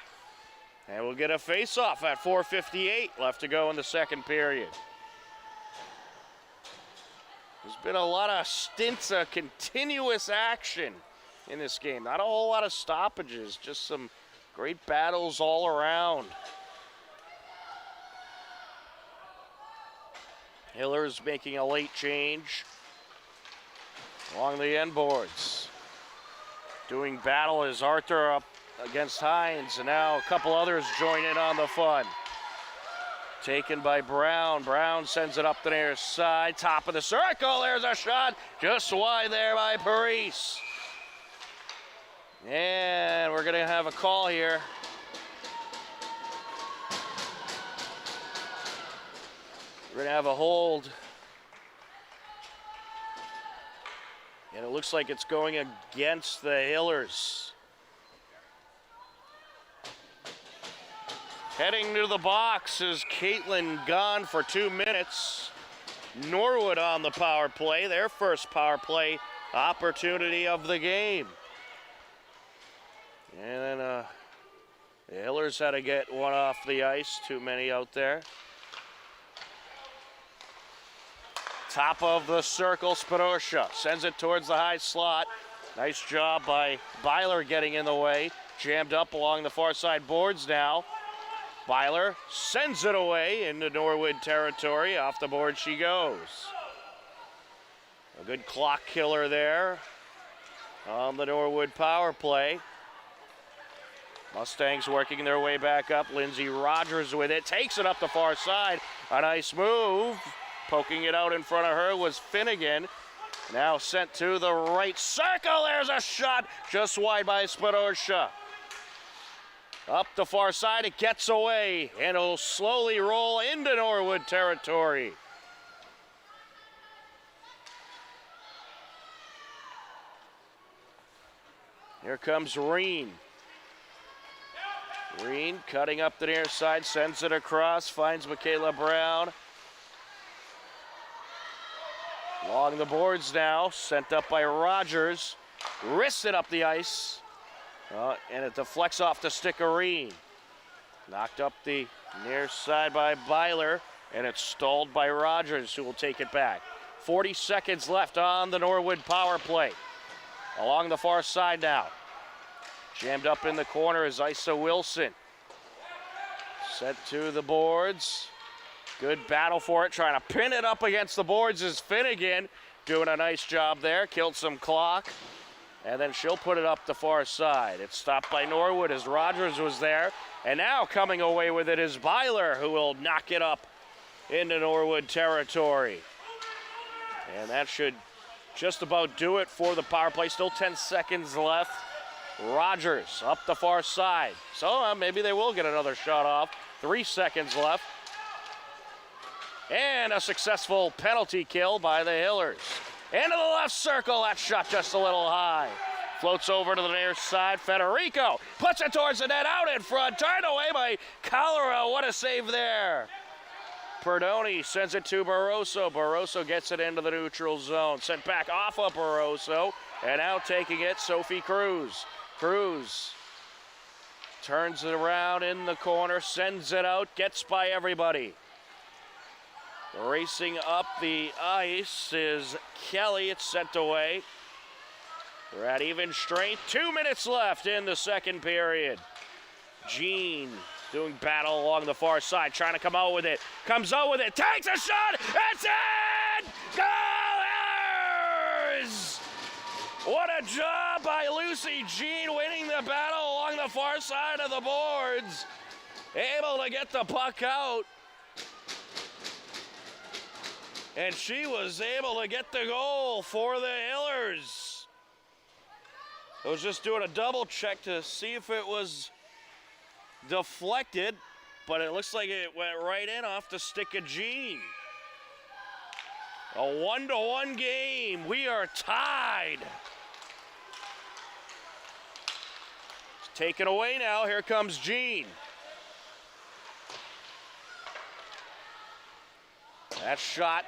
And we'll get a face-off at 4:58 left to go in the second period. There's been a lot of stints of continuous action in this game. Not a whole lot of stoppages, just some great battles all around. Hiller's making a late change along the end boards. Doing battle is Arthur up against Hines, and now a couple others join in on the fun. Taken by Brown. Brown sends it up the near side, top of the circle. There's a shot just wide there by Paris. And we're gonna have a call here. We're gonna have a hold. And it looks like it's going against the Hillers. Heading to the box is Caitlin Gahn for 2 minutes. Norwood on the power play, their first power play opportunity of the game. And then the Hillers had to get one off the ice, too many out there. Top of the circle, Spadosha sends it towards the high slot. Nice job by Byler getting in the way. Jammed up along the far side boards now. Byler sends it away into Norwood territory. Off the board she goes. A good clock killer there on the Norwood power play. Mustangs working their way back up. Lindsey Rogers with it. Takes it up the far side. A nice move. Poking it out in front of her was Finnegan. Now sent to the right circle. There's a shot just wide by Spadosha. Up the far side, it gets away, and it'll slowly roll into Norwood territory. Here comes Reen. Reen cutting up the near side, sends it across, finds Michaela Brown. Along the boards now, sent up by Rogers. Wrists it up the ice. And it deflects off the stick of Reen. Knocked up the near side by Byler, and it's stalled by Rogers, who will take it back. 40 seconds left on the Norwood power play. Along the far side now. Jammed up in the corner is Issa Wilson. Set to the boards. Good battle for it, trying to pin it up against the boards is Finnegan. Doing a nice job there, killed some clock. And then she'll put it up the far side. It's stopped by Norwood as Rogers was there. And now coming away with it is Byler, who will knock it up into Norwood territory. And that should just about do it for the power play. Still 10 seconds left. Rogers up the far side. So maybe they will get another shot off. 3 seconds left. And a successful penalty kill by the Hillers. Into the left circle, that shot just a little high. Floats over to the near side, Federico puts it towards the net, out in front, turned away by Cholera. What a save there. Perdoni sends it to Barroso. Barroso gets it into the neutral zone. Sent back off of Barroso, and now taking it, Sophie Cruz. Cruz turns it around in the corner, sends it out, gets by everybody. Racing up the ice is Kelly. It's sent away. We're at even strength. 2 minutes left in the second period. Jean doing battle along the far side, trying to come out with it. Comes out with it, takes a shot. It's in! Goalers! What a job by Lucy Jean, winning the battle along the far side of the boards. Able to get the puck out. And she was able to get the goal for the Hillers. I was just doing a double check to see if it was deflected, but it looks like it went right in off the stick of Jean. A 1-1 game. We are tied. It's taken away now. Here comes Jean. That shot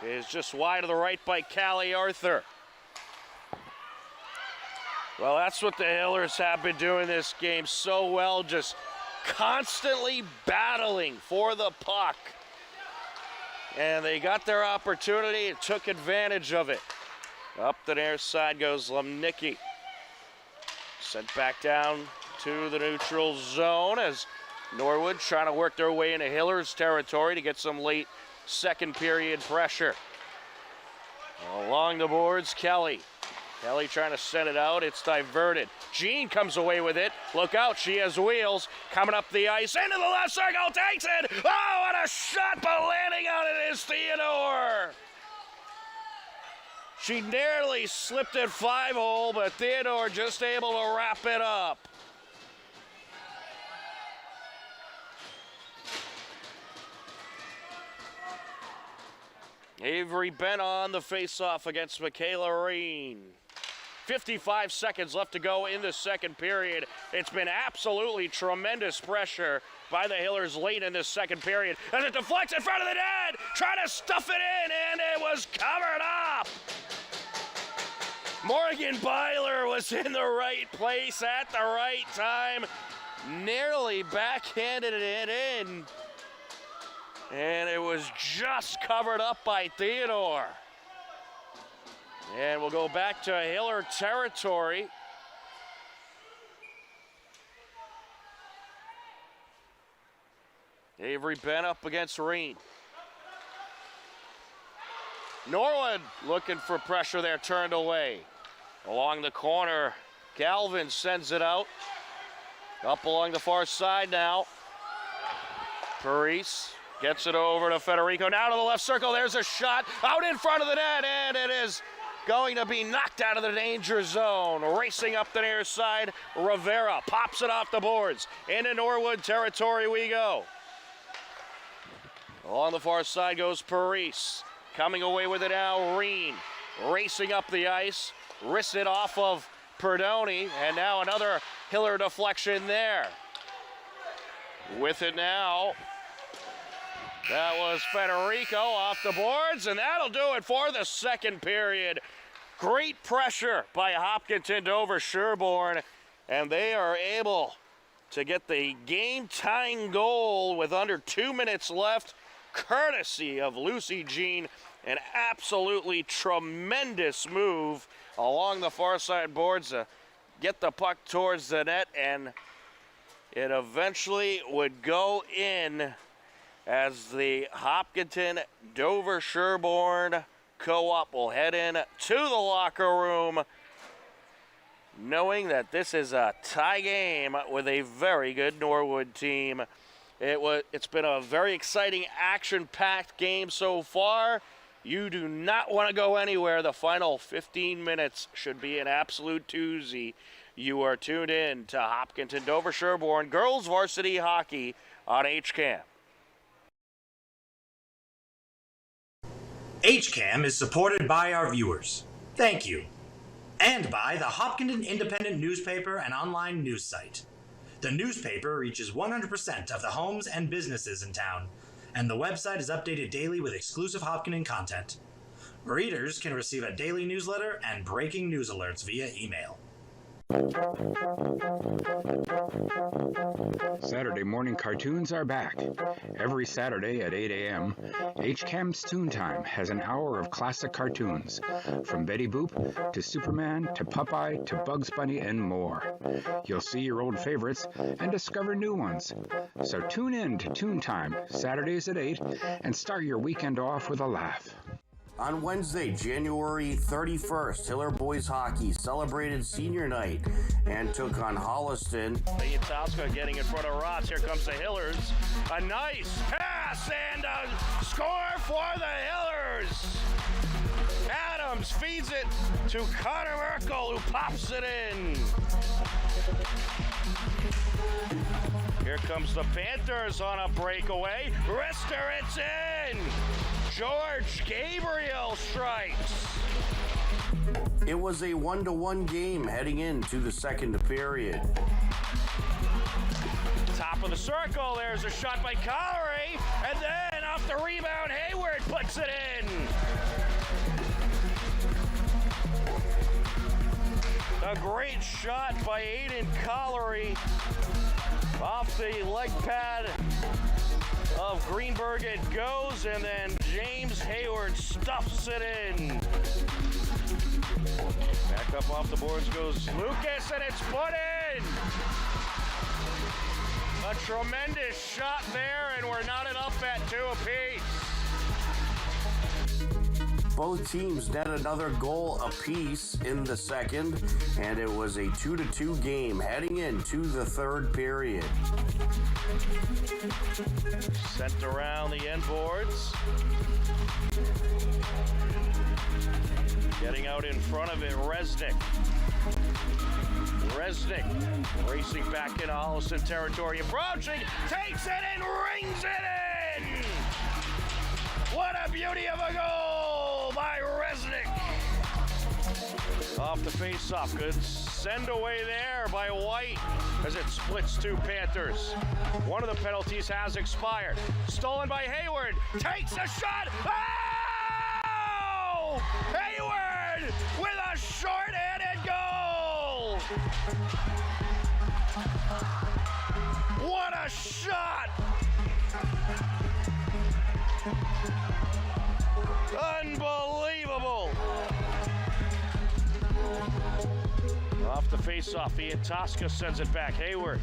is just wide to the right by Callie Arthur. Well, that's what the Hillers have been doing this game so well, just constantly battling for the puck. And they got their opportunity and took advantage of it. Up the near side goes Lemnicki. Sent back down to the neutral zone as Norwood trying to work their way into Hillers territory to get some late second period pressure. Along the boards, Kelly. Kelly trying to send it out. It's diverted. Jean comes away with it. Look out, she has wheels. Coming up the ice, into the left circle, takes it. Oh, what a shot, but landing on it is Theodore. She nearly slipped it 5-hole, but Theodore just able to wrap it up. Avery Bent on the faceoff against Michaela Reen. 55 seconds left to go in the second period. It's been absolutely tremendous pressure by the Hillers late in this second period. As it deflects in front of the net, trying to stuff it in, and it was covered up. Morgan Byler was in the right place at the right time. Nearly backhanded it in. And it was just covered up by Theodore. And we'll go back to Hiller territory. Avery Bent up against Reen. Norwood looking for pressure there, turned away. Along the corner, Galvin sends it out. Up along the far side now. Parise gets it over to Federico. Now to the left circle. There's a shot out in front of the net, and it is going to be knocked out of the danger zone. Racing up the near side, Rivera pops it off the boards. Into Norwood territory we go. Along the far side goes Parise. Coming away with it now, Reen. Racing up the ice, wrists it off of Perdoni, and now another Hiller deflection there. With it now, that was Federico off the boards, and that'll do it for the second period. Great pressure by Hopkinton over Sherborne, and they are able to get the game-tying goal with under 2 minutes left, courtesy of Lucy Jean. An absolutely tremendous move along the far side boards to get the puck towards the net, and it eventually would go in as the Hopkinton-Dover-Sherborne co-op will head in to the locker room, knowing that this is a tie game with a very good Norwood team. It's been a very exciting, action-packed game so far. You do not want to go anywhere. The final 15 minutes should be an absolute doozy. You are tuned in to Hopkinton-Dover-Sherborne Girls Varsity Hockey on HCAM. HCAM is supported by our viewers. Thank you. And by the Hopkinton Independent newspaper and online news site. The newspaper reaches 100% of the homes and businesses in town, and the website is updated daily with exclusive Hopkinton content. Readers can receive a daily newsletter and breaking news alerts via email. Saturday morning cartoons are back. Every Saturday at 8 a.m., HCAM's Toontime has an hour of classic cartoons, from Betty Boop to Superman to Popeye to Bugs Bunny and more. You'll see your old favorites and discover new ones. So tune in to Toontime Saturdays at 8 and start your weekend off with a laugh. On Wednesday, January 31st, Hiller Boys Hockey celebrated senior night and took on Holliston. Iataska getting in front of Ross. Here comes the Hillers. A nice pass and a score for the Hillers. Adams feeds it to Connor Merkel, who pops it in. Here comes the Panthers on a breakaway. Rister, it's in. George Gabriel strikes. It was a 1-1 game heading into the second period. Top of the circle, there's a shot by Collery, and then off the rebound, Hayward puts it in. A great shot by Aiden Collery off the leg pad of Greenberg. It goes, and then James Hayward stuffs it in. Back up off the boards goes Lucas, and it's put in. A tremendous shot there, and we're knotted up at 2 apiece. Both teams net another goal apiece in the second, and it was a 2-2 game heading into the third period. Sent around the end boards. Getting out in front of it, Resnick. Resnick racing back into Holliston territory, approaching, takes it and rings it in! What a beauty of a goal by Resnick! Off the face-off, good send away there by White as it splits 2 Panthers. One of the penalties has expired. Stolen by Hayward, takes a shot! Oh! Hayward with a short-handed goal! What a shot! Unbelievable! Off the face-off, Iataska sends it back. Hayward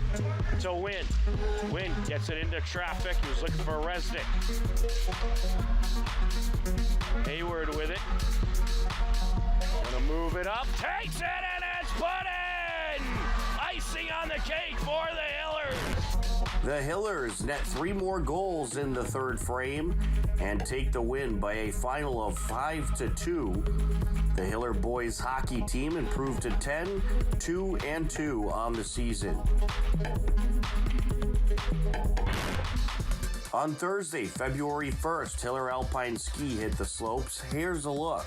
to Wynn. Wynn gets it into traffic. He was looking for Resnick. Hayward with it. Gonna move it up. Takes it, and it's put in! Icing on the cake for the Hillers. The Hillers net 3 more goals in the third frame and take the win by a final of 5-2. The Hiller boys hockey team improved to 10-2-2 on the season. On Thursday, February 1st, Hiller Alpine Ski hit the slopes. Here's a look.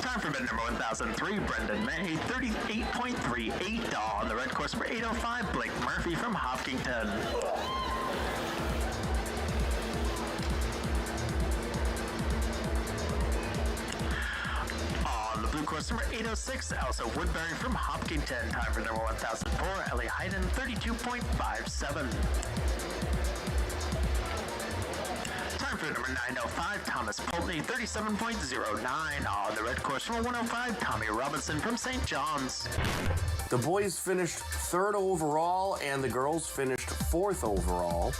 Time for bid number 1003, Brendan May, 38.38 on the red course for 805, Blake Murphy from Hopkinton. On the blue course number 806, Elsa Woodbury from Hopkinton. Time for number 1004, Ellie Hayden, 32.57. Time for number 905, Thomas Pulteney, 37.09. On the red course from 105, Tommy Robinson from St. John's. The boys finished 3rd overall, and the girls finished 4th overall.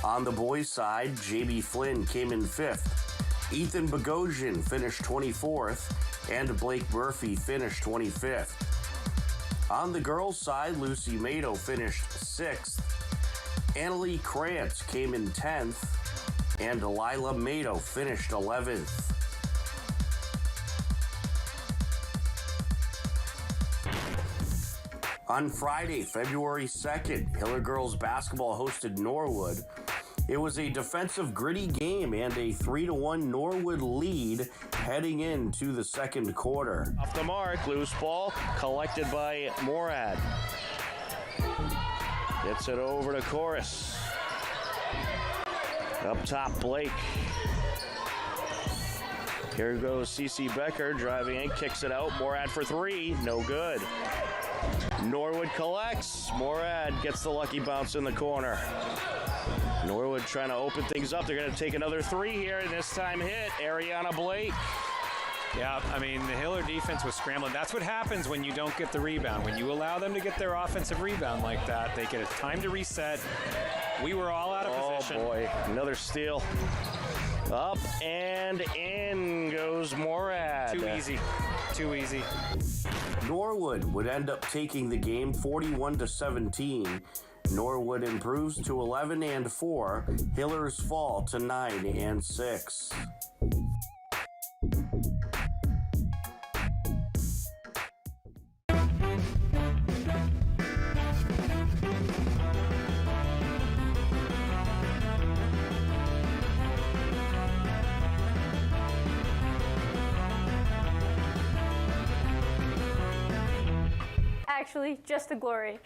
On the boys' side, JB Flynn came in 5th. Ethan Bogosian finished 24th, and Blake Murphy finished 25th. On the girls' side, Lucy Mato finished 6th. Annalie Krantz came in 10th, and Delilah Mato finished 11th. On Friday, February 2nd, Hiller girls basketball hosted Norwood. It was a defensive, gritty game and a 3-1 Norwood lead heading into the second quarter. Off the mark, loose ball collected by Morad. Gets it over to Chorus. Up top, Blake. Here goes CC Becker driving in, kicks it out. Morad for 3, no good. Norwood collects. Morad gets the lucky bounce in the corner. Norwood trying to open things up. They're going to take another 3 here, and this time hit Ariana Blake. Yeah, I mean, the Hiller defense was scrambling. That's what happens when you don't get the rebound. When you allow them to get their offensive rebound like that, they get a time to reset. We were all out of position. Oh, boy. Another steal. Up and in goes Morad. Too easy. Too easy. Norwood would end up taking the game 41-17. Norwood improves to 11-4. Hillers fall to 9-6. Actually, just the glory.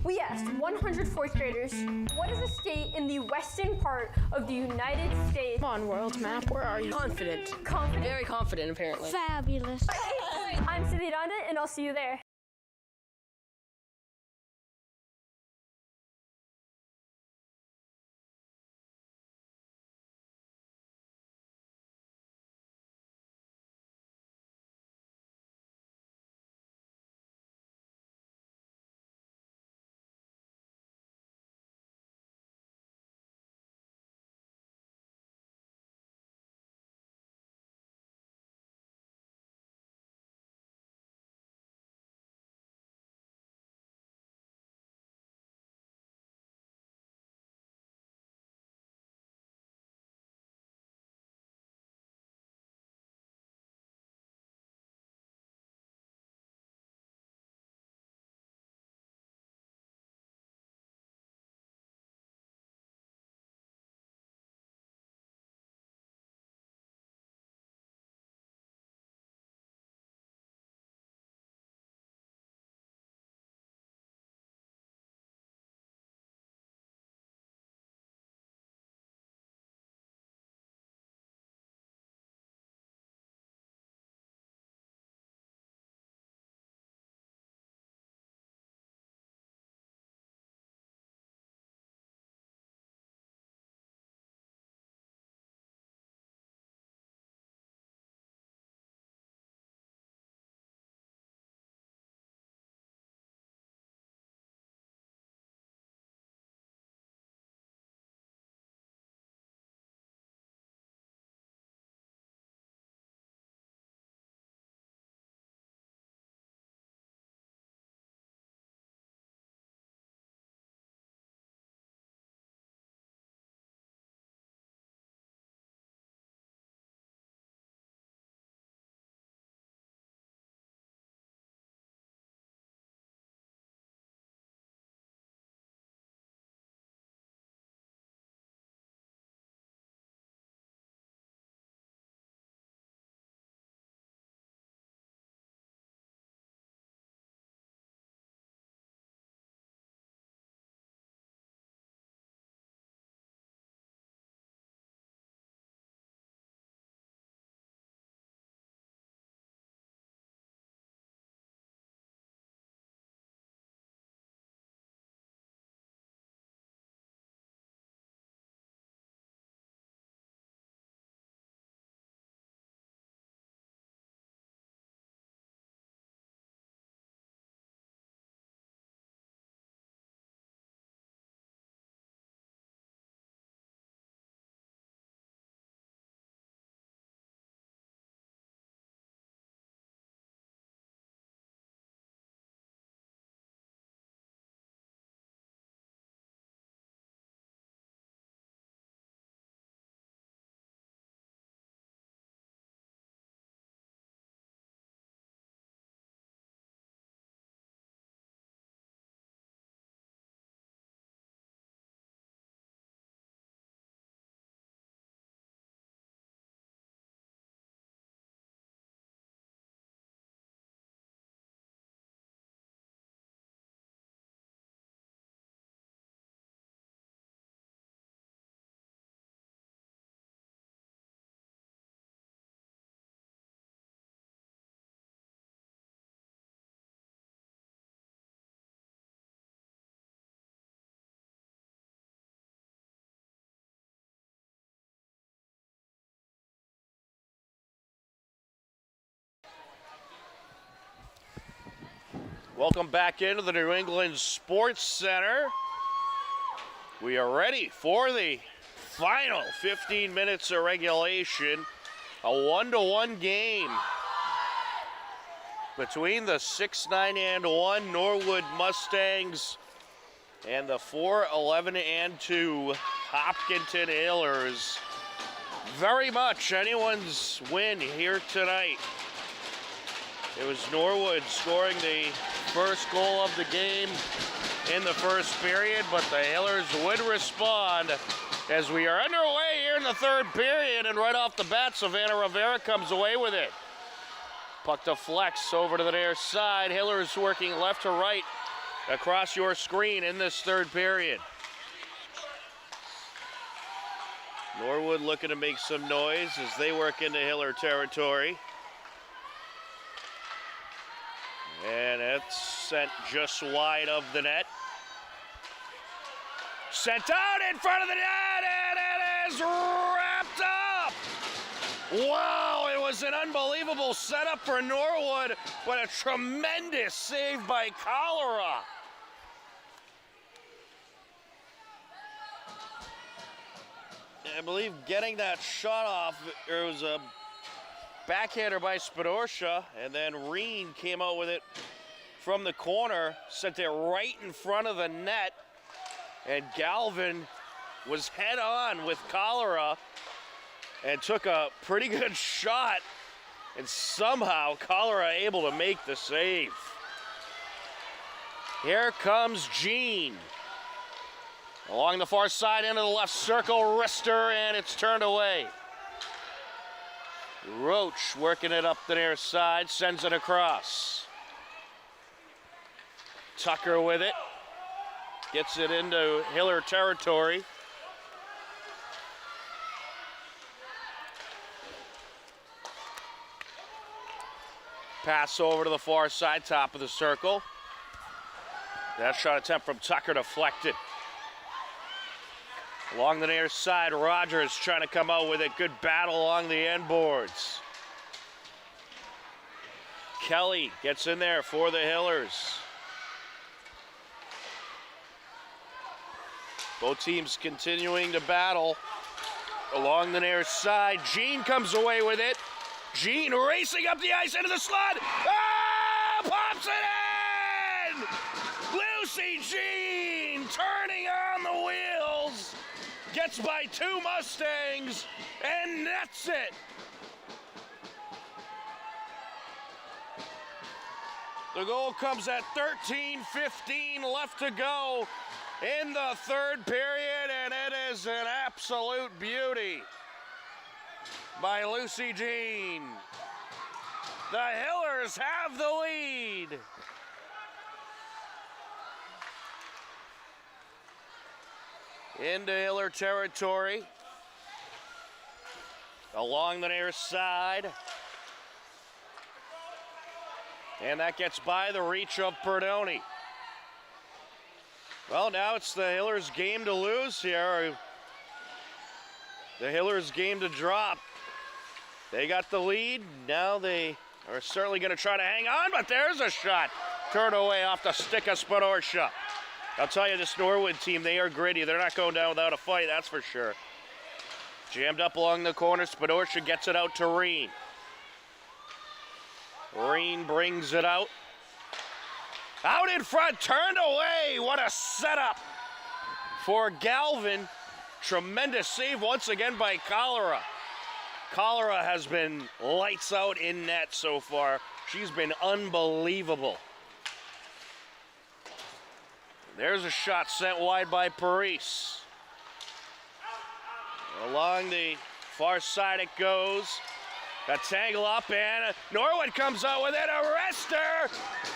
We asked 100 fourth graders, what is a state in the western part of the United States? Come on, world map, where are you? Confident. Confident? Very confident, apparently. Fabulous. I'm Cindy Donda, and I'll see you there. Welcome back into the New England Sports Center. We are ready for the final 15 minutes of regulation. A 1-1 game between the 6-9-1 Norwood Mustangs and the 4-11-2 Hopkinton Hillers. Very much anyone's win here tonight. It was Norwood scoring the first goal of the game in the first period, but the Hillers would respond as we are underway here in the third period, and right off the bat, Savannah Rivera comes away with it. Puck to flex over to the near side. Hillers working left to right across your screen in this third period. Norwood looking to make some noise as they work into Hiller territory. And it's sent just wide of the net. Sent out in front of the net, and it is wrapped up! Wow, it was an unbelievable setup for Norwood, but a tremendous save by Cholera. I believe getting that shot off, there was a backhander by Spadorcia, and then Reen came out with it from the corner, sent it right in front of the net, and Galvin was head on with Cholera and took a pretty good shot, and somehow Cholera able to make the save. Here comes Gene. Along the far side into the left circle, wrister, and it's turned away. Roach working it up the near side, sends it across. Tucker with it. Gets it into Hiller territory. Pass over to the far side, top of the circle. That shot attempt from Tucker deflected. Along the near side, Rogers trying to come out with a good battle along the end boards. Kelly gets in there for the Hillers. Both teams continuing to battle. Along the near side, Gene comes away with it. Gene racing up the ice into the slot. Ah! Pops it in! Lucy Jean turning on the wheels. Gets by two Mustangs and nets it. The goal comes at 13:15 left to go in the third period, and it is an absolute beauty by Lucy Jean. The Hillers have the lead. Into Hiller territory. Along the near side. And that gets by the reach of Perdoni. Well, now it's the Hillers' game to lose here. The Hillers' game to drop. They got the lead. Now they are certainly going to try to hang on, but there's a shot. Turned away off the stick of Spadorcia. I'll tell you, this Norwood team, they are gritty. They're not going down without a fight, that's for sure. Jammed up along the corner. Spadorcia gets it out to Reen. Reen brings it out. Out in front, turned away. What a setup for Galvin. Tremendous save once again by Cholera. Cholera has been lights out in net so far. She's been unbelievable. There's a shot sent wide by Paris. Along the far side it goes. A tangle up, and Norwood comes out with it. A wrister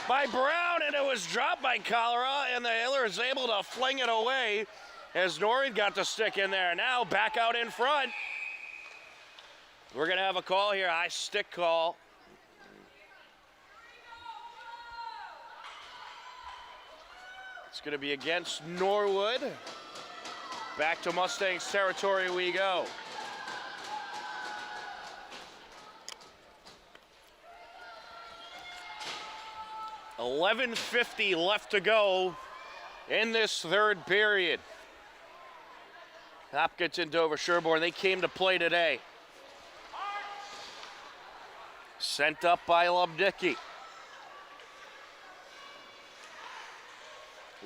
by Brown, and it was dropped by Cholera, and the Hiller is able to fling it away as Norwood got the stick in there. Now back out in front. We're going to have a call here, high stick call. It's going to be against Norwood. Back to Mustangs territory we go. $11:50 left to go in this third period. Hopkinton, Dover, Sherborne, they came to play today. Sent up by Lubnicki.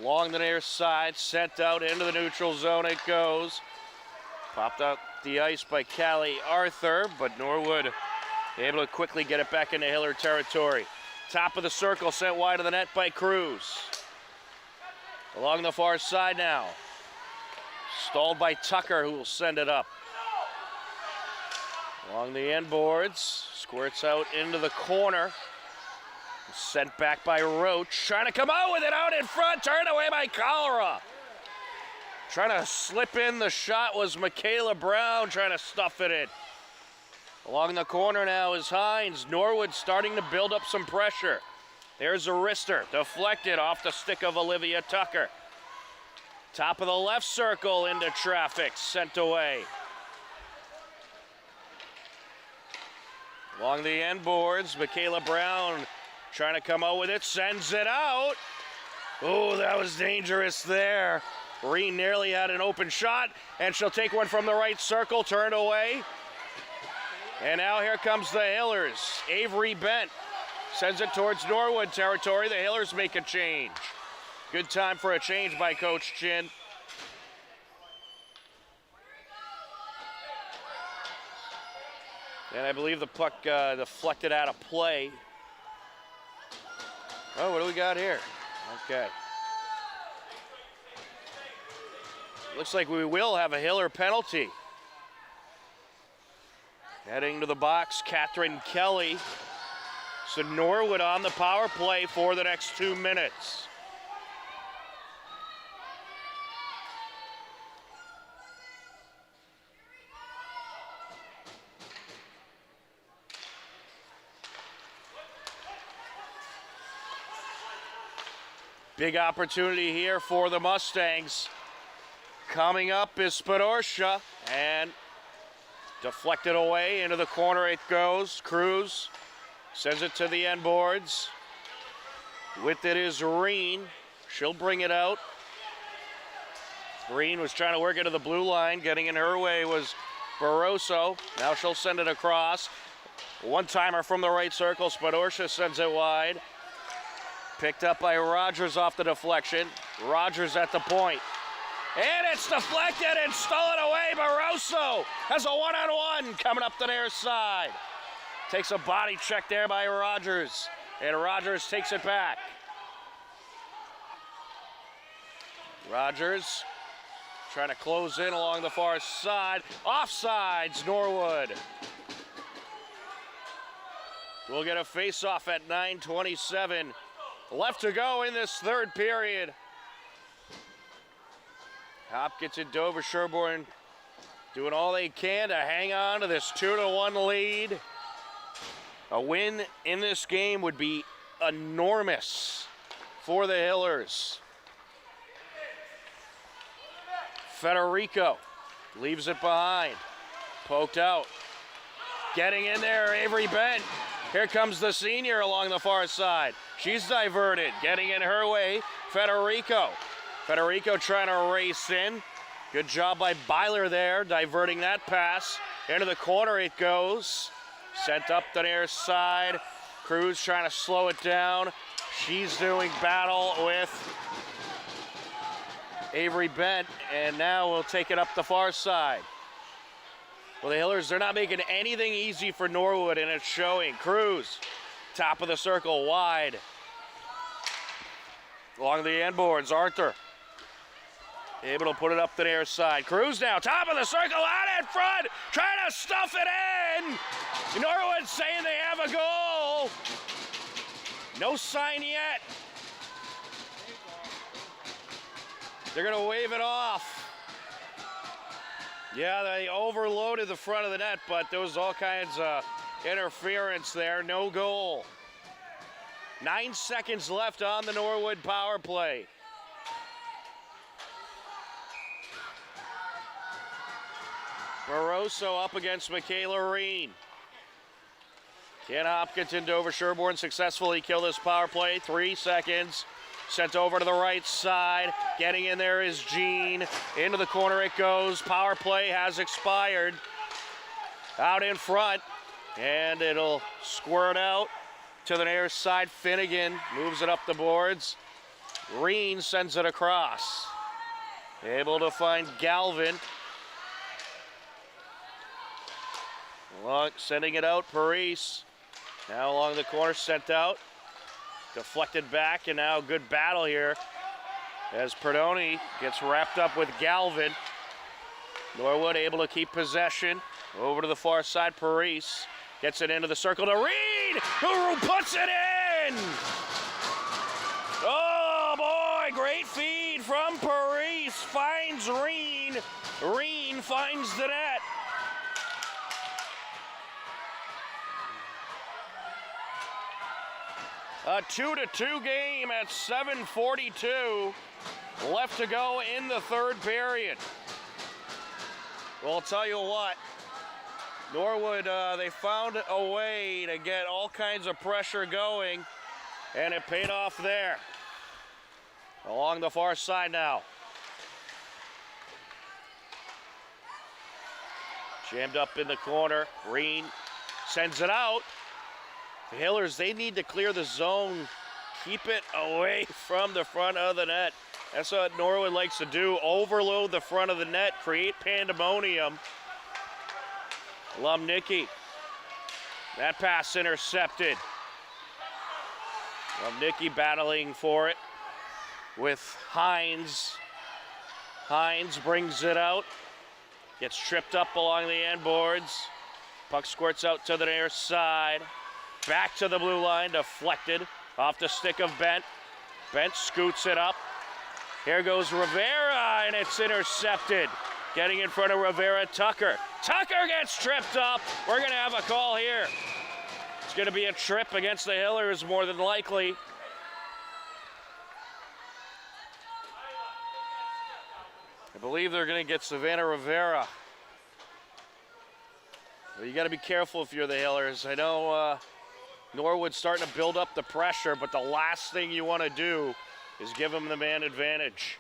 Along the near side, sent out into the neutral zone it goes. Popped out the ice by Callie Arthur, but Norwood able to quickly get it back into Hiller territory. Top of the circle, sent wide of the net by Cruz. Along the far side now. Stalled by Tucker, who will send it up. Along the end boards, squirts out into the corner. Sent back by Roach, trying to come out with it out in front, turned away by Cholera. Trying to slip in the shot was Michaela Brown, trying to stuff it in. Along the corner now is Hines. Norwood starting to build up some pressure. There's a wrister, deflected off the stick of Olivia Tucker. Top of the left circle into traffic, sent away. Along the end boards, Michaela Brown trying to come out with it, sends it out. Oh, that was dangerous there. Reen nearly had an open shot, and she'll take one from the right circle, turned away. And now here comes the Hillers. Avery Bent sends it towards Norwood territory. The Hillers make a change. Good time for a change by Coach Chin. And I believe the puck deflected out of play. Oh, what do we got here? Okay. Looks like we will have a Hiller penalty. Heading to the box, Catherine Kelly. So Norwood on the power play for the next 2 minutes. Big opportunity here for the Mustangs. Coming up is Spadorsha, and deflected away into the corner it goes. Cruz sends it to the end boards. With it is Reen. She'll bring it out. Reen was trying to work it to the blue line. Getting in her way was Barroso. Now she'll send it across. One-timer from the right circle. Spadorsha sends it wide. Picked up by Rogers off the deflection. Rogers at the point. And it's deflected and stolen away. Barroso has a one-on-one coming up the near side. Takes a body check there by Rogers. And Rogers takes it back. Rogers trying to close in along the far side. Offsides, Norwood. We'll get a face-off at 9:27. Left to go in this third period. Hopkinton, Dover, Sherborne doing all they can to hang on to this 2-1 lead. A win in this game would be enormous for the Hillers. Federico leaves it behind. Poked out. Getting in there, Avery Bent. Here comes the senior along the far side. She's diverted. Getting in her way, Federico. Federico trying to race in. Good job by Byler there, diverting that pass. Into the corner it goes. Sent up the near side. Cruz trying to slow it down. She's doing battle with Avery Bent, and now we'll take it up the far side. Well, the Hillers, they're not making anything easy for Norwood, and it's showing. Cruz, top of the circle, wide. Along the end boards, Arthur able to put it up the near side. Cruz now, top of the circle, out in front, trying to stuff it in. Norwood saying they have a goal. No sign yet. They're going to wave it off. Yeah, they overloaded the front of the net, but there was all kinds of interference there. No goal. 9 seconds left on the Norwood power play. Barroso up against Michaela Reen. Can Hopkinton, Dover, Sherborne successfully kill this power play? 3 seconds. Sent over to the right side. Getting in there is Jean. Into the corner it goes. Power play has expired. Out in front. And it'll squirt out to the near side. Finnegan moves it up the boards. Reen sends it across. Able to find Galvin. Sending it out, Paris. Now along the corner, sent out. Deflected back, and now good battle here as Perdoni gets wrapped up with Galvin. Norwood able to keep possession. Over to the far side, Paris gets it into the circle to Reed, who puts it in! Oh boy, great feed from Paris, finds Reen. Reen finds the net. A 2-2 game at 7:42 left to go in the third period. Well, I'll tell you what, Norwood, they found a way to get all kinds of pressure going, and it paid off there. Along the far side now. Jammed up in the corner. Reen sends it out. The Hillers, they need to clear the zone, keep it away from the front of the net. That's what Norwood likes to do, overload the front of the net, create pandemonium. Lumnicki, that pass intercepted. Lumnicki battling for it with Hines. Hines brings it out, gets tripped up along the end boards. Puck squirts out to the near side. Back to the blue line, deflected off the stick of Bent. Bent scoots it up. Here goes Rivera, and it's intercepted. Getting in front of Rivera, Tucker. Tucker gets tripped up. We're going to have a call here. It's going to be a trip against the Hillers, more than likely. I believe they're going to get Savannah Rivera. Well, you got to be careful if you're the Hillers. I know Norwood's starting to build up the pressure, but the last thing you want to do is give them the man advantage.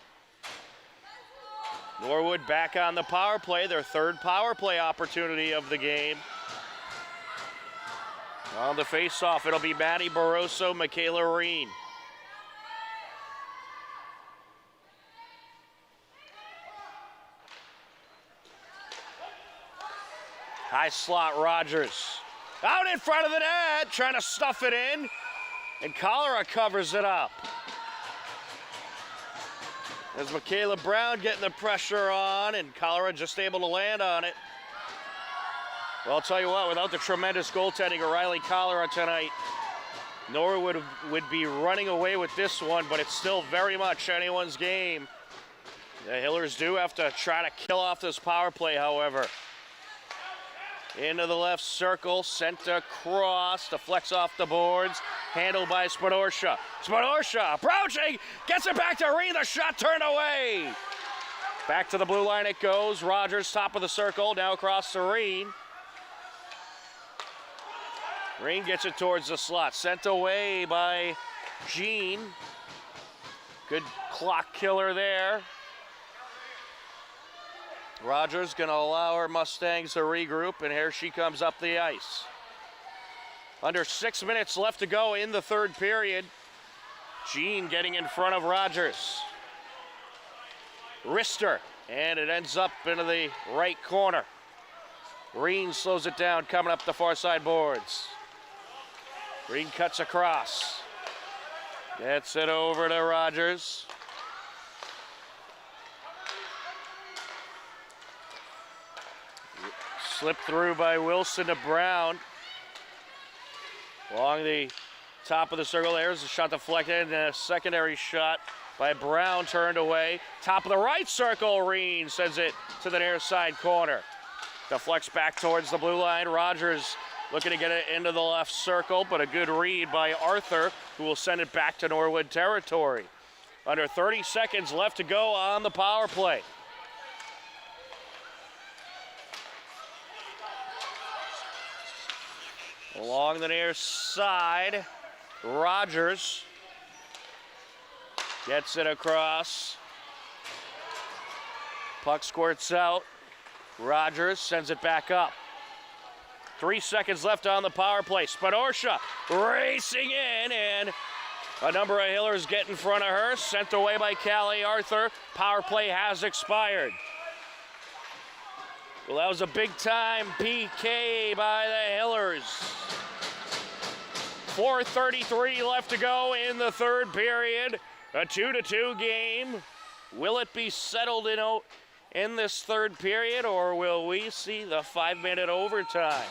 Norwood back on the power play, their third power play opportunity of the game. On the face-off, it'll be Maddie Barroso, Michaela Reen. High slot Rogers. Out in front of the net, trying to stuff it in, and Cholera covers it up. As Michaela Brown getting the pressure on, and Cholera just able to land on it. Well, I'll tell you what, without the tremendous goaltending of Riley Cholera tonight, Norwood would be running away with this one, but it's still very much anyone's game. The Hillers do have to try to kill off this power play, however. Into the left circle, sent across, deflects off the boards, handled by Spadorsha. Spadorsha approaching, gets it back to Reen, the shot turned away. Back to the blue line it goes, Rogers top of the circle, now across to Reen. Reen gets it towards the slot, sent away by Jean. Good clock killer there. Rogers gonna allow her Mustangs to regroup, and here she comes up the ice. Under 6 minutes left to go in the third period. Jean getting in front of Rogers. Wrister, and it ends up into the right corner. Reen slows it down, coming up the far side boards. Reen cuts across. Gets it over to Rogers. Slipped through by Wilson to Brown. Along the top of the circle, there's a shot deflected, and a secondary shot by Brown turned away. Top of the right circle, Reen sends it to the near side corner. Deflects back towards the blue line. Rogers looking to get it into the left circle, but a good read by Arthur, who will send it back to Norwood territory. Under 30 seconds left to go on the power play. Along the near side, Rogers Gets it across. Puck squirts out. Rogers sends it back up. 3 seconds left on the power play. Spinoza racing in, and a number of Hillers get in front of her. Sent away by Callie Arthur. Power play has expired. Well, that was a big-time PK by the Hillers. 4:33 left to go in the third period. A 2-2 game. Will it be settled in this third period, or will we see the 5-minute overtime?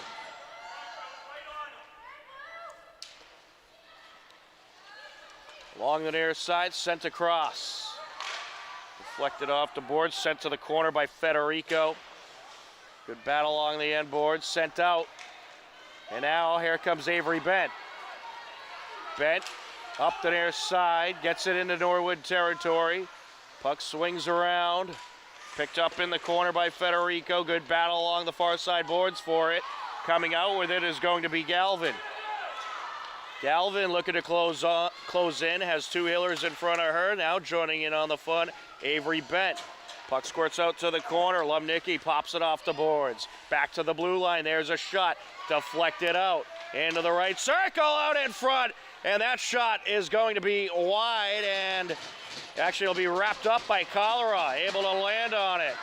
Along the near side, sent across. Deflected off the board, sent to the corner by Federico. Good battle along the end board, sent out. And now here comes Avery Bent. Bent up the near side, gets it into Norwood territory. Puck swings around. Picked up in the corner by Federico. Good battle along the far side boards for it. Coming out with it is going to be Galvin. Galvin looking to close in, has 2 Hillers in front of her. Now joining in on the fun, Avery Bent. Puck squirts out to the corner. Lumnicki pops it off the boards. Back to the blue line. There's a shot. Deflected out. Into the right circle, out in front. And that shot is going to be wide, and actually it'll be wrapped up by Cholera, able to land on it.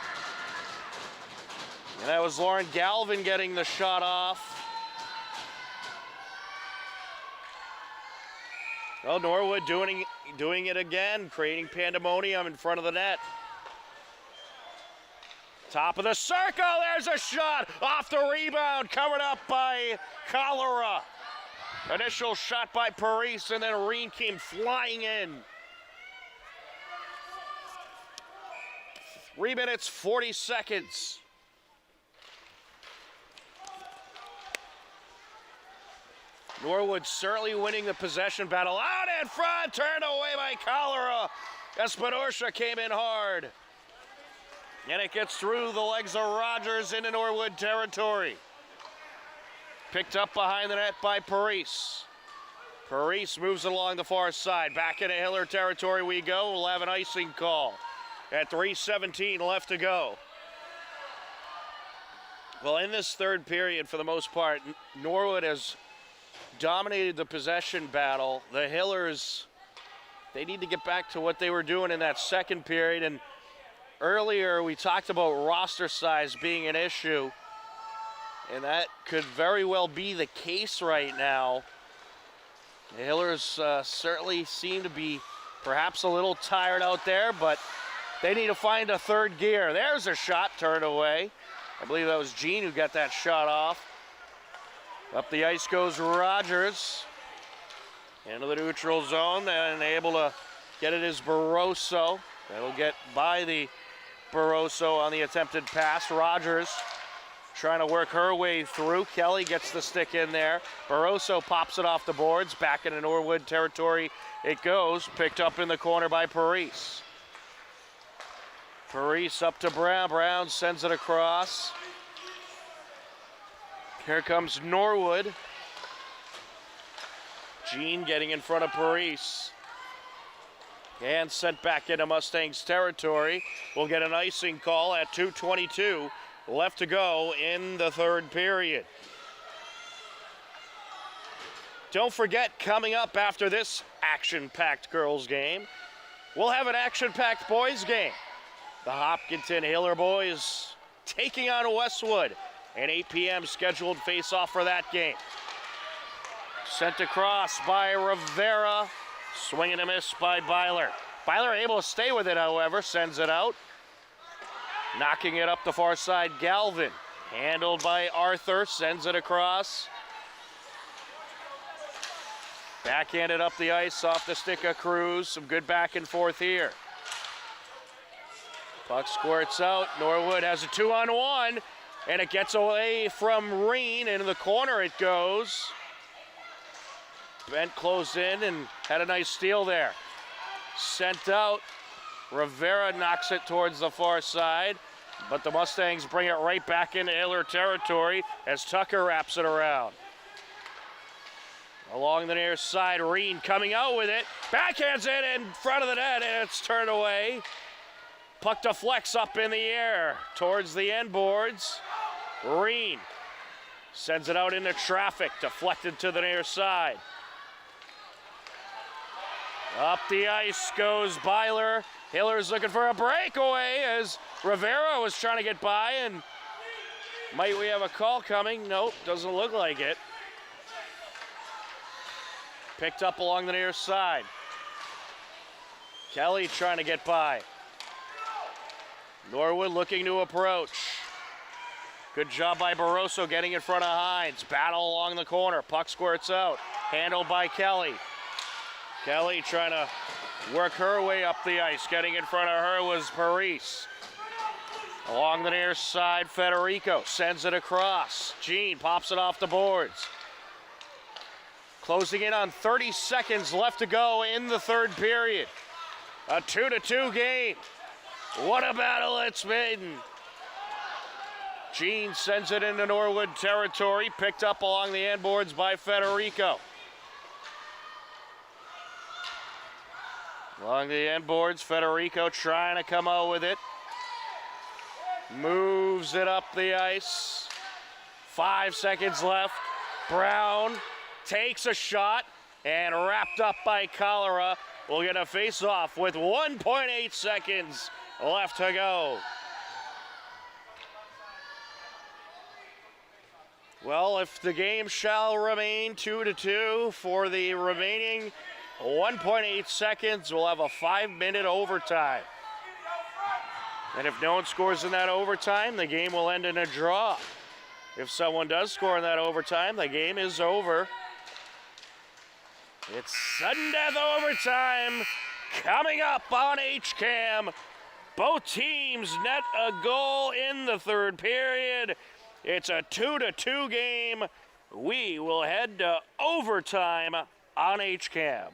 And that was Lauren Galvin getting the shot off. Well, Norwood doing it again, creating pandemonium in front of the net. Top of the circle, there's a shot off the rebound, covered up by Cholera. Initial shot by Paris, and then Reen came flying in. 3 minutes, 40 seconds. Norwood certainly winning the possession battle. Out in front, turned away by Cholera. Espinosa came in hard. And it gets through the legs of Rogers into Norwood territory. Picked up behind the net by Paris. Paris moves it along the far side. Back into Hiller territory we go. We'll have an icing call at 3:17 left to go. Well, in this third period, for the most part, Norwood has dominated the possession battle. The Hillers, they need to get back to what they were doing in that second period. And earlier we talked about roster size being an issue, and that could very well be the case right now. The Hillers certainly seem to be perhaps a little tired out there, but they need to find a third gear. There's a shot turned away. I believe that was Jean who got that shot off. Up the ice goes Rogers. Into the neutral zone, and able to get it is Barroso. That'll get by the Barroso on the attempted pass. Rogers trying to work her way through. Kelly gets the stick in there. Barroso pops it off the boards. Back into Norwood territory it goes. Picked up in the corner by Paris. Paris up to Brown. Brown sends it across. Here comes Norwood. Jean getting in front of Paris. And sent back into Mustangs territory. We'll get an icing call at 2:22 left to go in the third period. Don't forget, coming up after this action-packed girls game, we'll have an action-packed boys game. The Hopkinton Hiller boys taking on Westwood. An 8 p.m. scheduled face-off for that game. Sent across by Rivera. Swing and a miss by Byler. Byler able to stay with it, however, sends it out. Knocking it up the far side, Galvin. Handled by Arthur, sends it across. Backhanded up the ice off the stick of Cruz. Some good back and forth here. Puck squirts out. Norwood has a 2-on-1, and it gets away from Reen. Into the corner it goes. Bent closed in and had a nice steal there. Sent out. Rivera knocks it towards the far side, but the Mustangs bring it right back into Hiller territory as Tucker wraps it around. Along the near side, Reen coming out with it. Backhands it in front of the net, and it's turned away. Puck deflects up in the air towards the end boards. Reen sends it out into traffic, deflected to the near side. Up the ice goes Byler. Hiller's looking for a breakaway as Rivera was trying to get by, and might we have a call coming? Nope, doesn't look like it. Picked up along the near side. Kelly trying to get by. Norwood looking to approach. Good job by Barroso getting in front of Hines. Battle along the corner. Puck squirts out. Handled by Kelly. Kelly trying to work her way up the ice. Getting in front of her was Paris. Along the near side, Federico sends it across. Jean pops it off the boards. Closing in on 30 seconds left to go in the third period. A 2-2 game. What a battle it's been. Jean sends it into Norwood territory, picked up along the end boards by Federico. Along the end boards, Federico trying to come out with it. Moves it up the ice. 5 seconds left. Brown takes a shot, and wrapped up by Cholera. We'll get a face-off with 1.8 seconds left to go. Well, if the game shall remain 2-2 for the remaining 1.8 seconds, we'll have a 5-minute overtime. And if no one scores in that overtime, the game will end in a draw. If someone does score in that overtime, the game is over. It's sudden death overtime coming up on HCAM. Both teams net a goal in the third period. It's a 2-2 game. We will head to overtime on HCAM.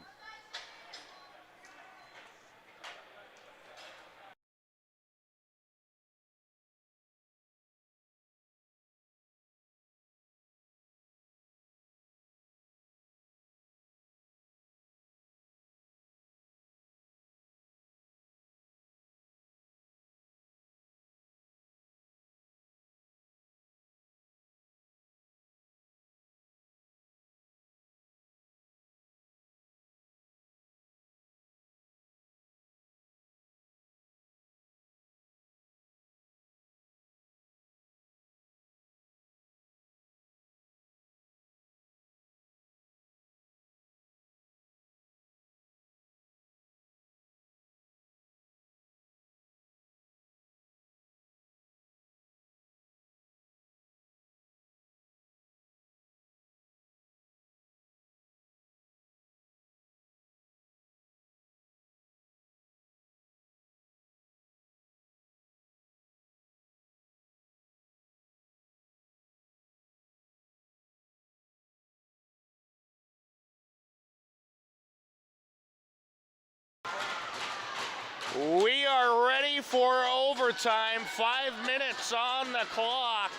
We are ready for overtime. 5 minutes on the clock.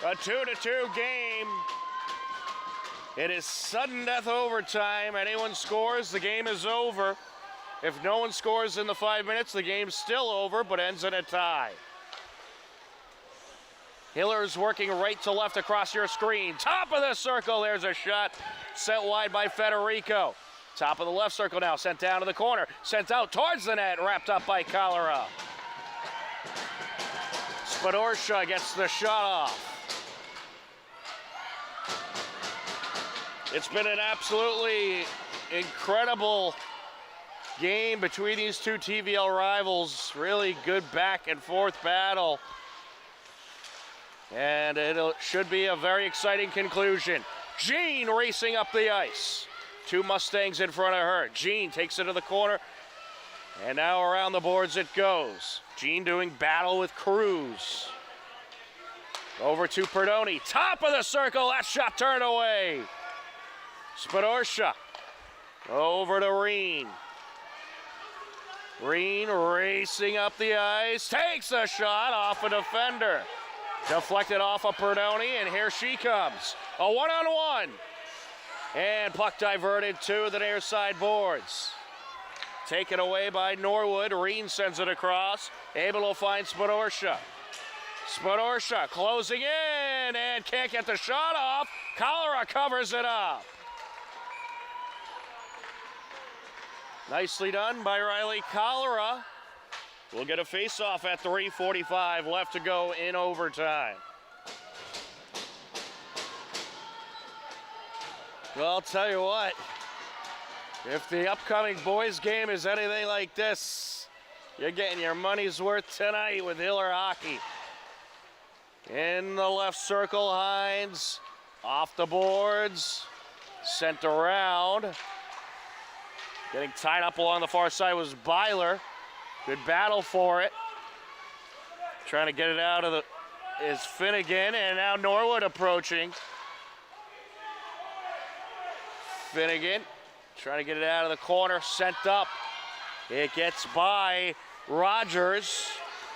A 2-2 game. It is sudden death overtime. Anyone scores, the game is over. If no one scores in the 5 minutes, the game's still over, but ends in a tie. Hiller's working right to left across your screen. Top of the circle, there's a shot. Sent wide by Federico. Top of the left circle now, sent down to the corner. Sent out towards the net, wrapped up by Cholera. Spadorsha gets the shot off. It's been an absolutely incredible game between these two TVL rivals. Really good back and forth battle. And it should be a very exciting conclusion. Jean racing up the ice. Two Mustangs in front of her. Jean takes it to the corner. And now around the boards it goes. Jean doing battle with Cruz. Over to Perdoni. Top of the circle. That shot turned away. Spadorsha. Over to Reen. Reen racing up the ice. Takes a shot off a defender. Deflected off of Perdoni, and here she comes. A one-on-one. And puck diverted to the near side boards. Taken away by Norwood. Reen sends it across. Able to find Spadorsha. Spadorsha closing in and can't get the shot off. Cholera covers it up. Nicely done by Riley Cholera. We'll get a face-off at 3:45 left to go in overtime. Well, I'll tell you what, if the upcoming boys game is anything like this, you're getting your money's worth tonight with Hiller hockey. In the left circle, Hines, off the boards, sent around. Getting tied up along the far side was Byler. Good battle for it. Trying to get it out of the, is Finnegan, and now Norwood approaching. Finnegan trying to get it out of the corner, sent up. It gets by Rogers.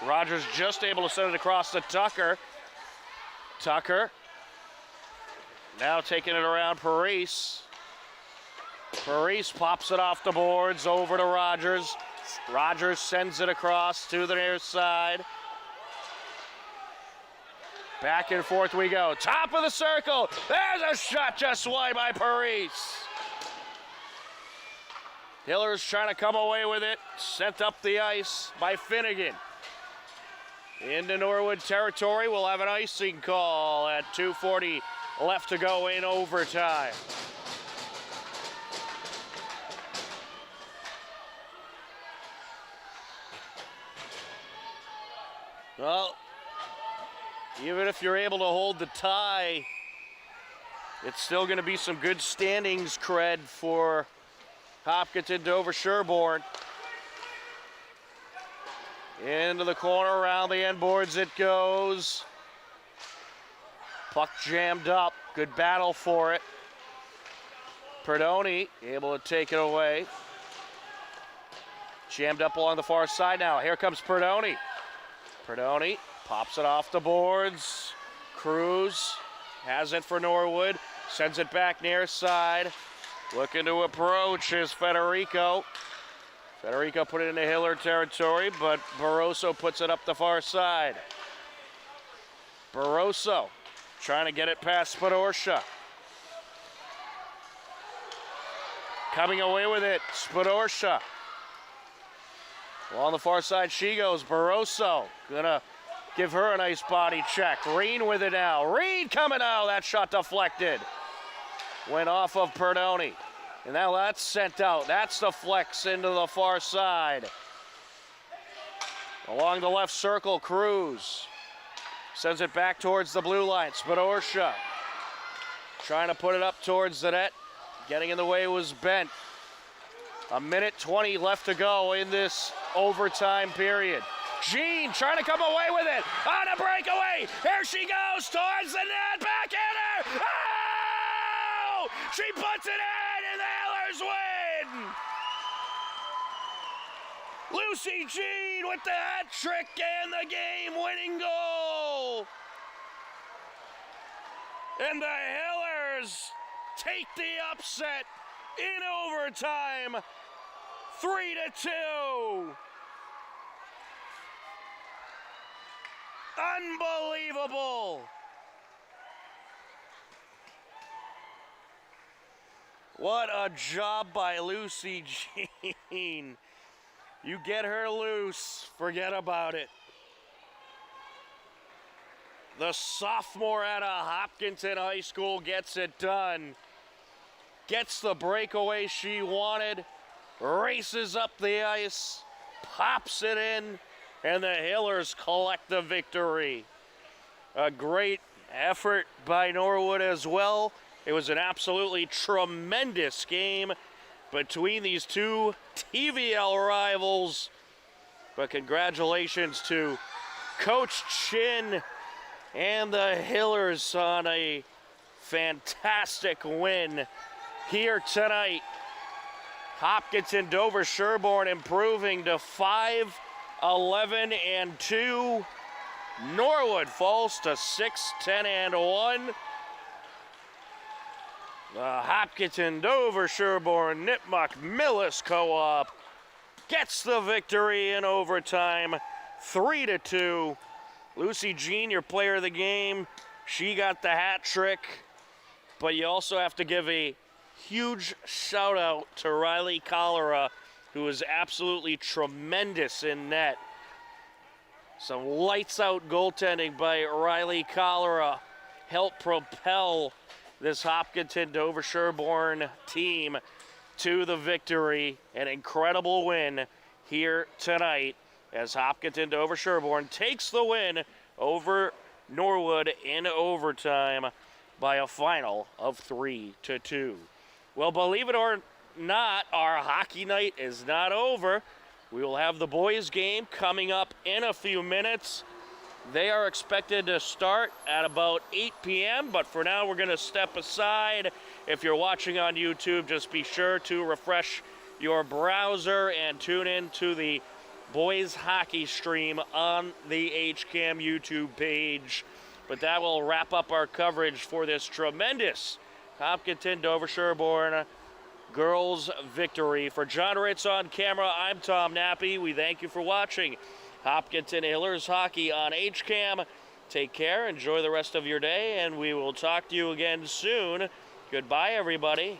Rogers just able to send it across to Tucker. Tucker now taking it around Parise. Parise pops it off the boards over to Rogers. Rogers sends it across to the near side. Back and forth we go. Top of the circle. There's a shot just wide by Parise. Hiller's trying to come away with it. Sent up the ice by Finnegan. Into Norwood territory. We'll have an icing call at 2:40 left to go in overtime. Well, even if you're able to hold the tie, it's still going to be some good standings cred for Hopkinton Dover Sherborne. Into the corner, around the end boards it goes. Puck jammed up. Good battle for it. Perdoni able to take it away. Jammed up along the far side now. Here comes Perdoni. Perdoni pops it off the boards. Cruz has it for Norwood. Sends it back near side. Looking to approach is Federico. Federico put it into Hiller territory, but Barroso puts it up the far side. Barroso trying to get it past Spadorsha. Coming away with it, Spadorsha. Along the far side she goes. Barroso gonna give her a nice body check. Reen with it now. Reen coming out. That shot deflected. Went off of Perdoni. And now that's sent out. That's the flex into the far side. Along the left circle, Cruz sends it back towards the blue line. Spadorsha trying to put it up towards the net. Getting in the way was Bent. 1:20 left to go in this overtime period. Jean trying to come away with it. On a breakaway. Here she goes towards the net. Backhander. Oh! She puts it in and the Hillers win. Lucy Jean with the hat trick and the game-winning goal. And the Hillers take the upset in overtime, 3-2. Unbelievable. What a job by Lucy Jean. You get her loose, forget about it. The sophomore out of Hopkinton High School gets it done. Gets the breakaway she wanted, races up the ice, pops it in, and the Hillers collect the victory. A great effort by Norwood as well. It was an absolutely tremendous game between these two TVL rivals. But congratulations to Coach Chin and the Hillers on a fantastic win here tonight. Hopkinton Dover Sherborne improving to 5-11-2. Norwood falls to 6-10-1. The Hopkinton, Dover, Sherborne, Nipmuc, Millis Co-op gets the victory in overtime, 3-2. Lucy Jean, your player of the game, she got the hat trick, but you also have to give a huge shout out to Riley Cholera, who was absolutely tremendous in net. Some lights out goaltending by Riley Cholera helped propel this Hopkinton Dover Sherborne team to the victory. An incredible win here tonight as Hopkinton Dover Sherborne takes the win over Norwood in overtime by a final of 3-2. Well, believe it or not, our hockey night is not over. We will have the boys game coming up in a few minutes. They are expected to start at about 8 p.m., but for now we're going to step aside. If you're watching on YouTube, just be sure to refresh your browser and tune in to the boys hockey stream on the HCAM YouTube page. But that will wrap up our coverage for this tremendous Hopkinton Dover Sherborne girls victory. For John Ritz on camera, I'm Tom Nappy. We thank you for watching Hopkinton Hillers Hockey on HCAM. Take care, enjoy the rest of your day, and we will talk to you again soon. Goodbye, everybody.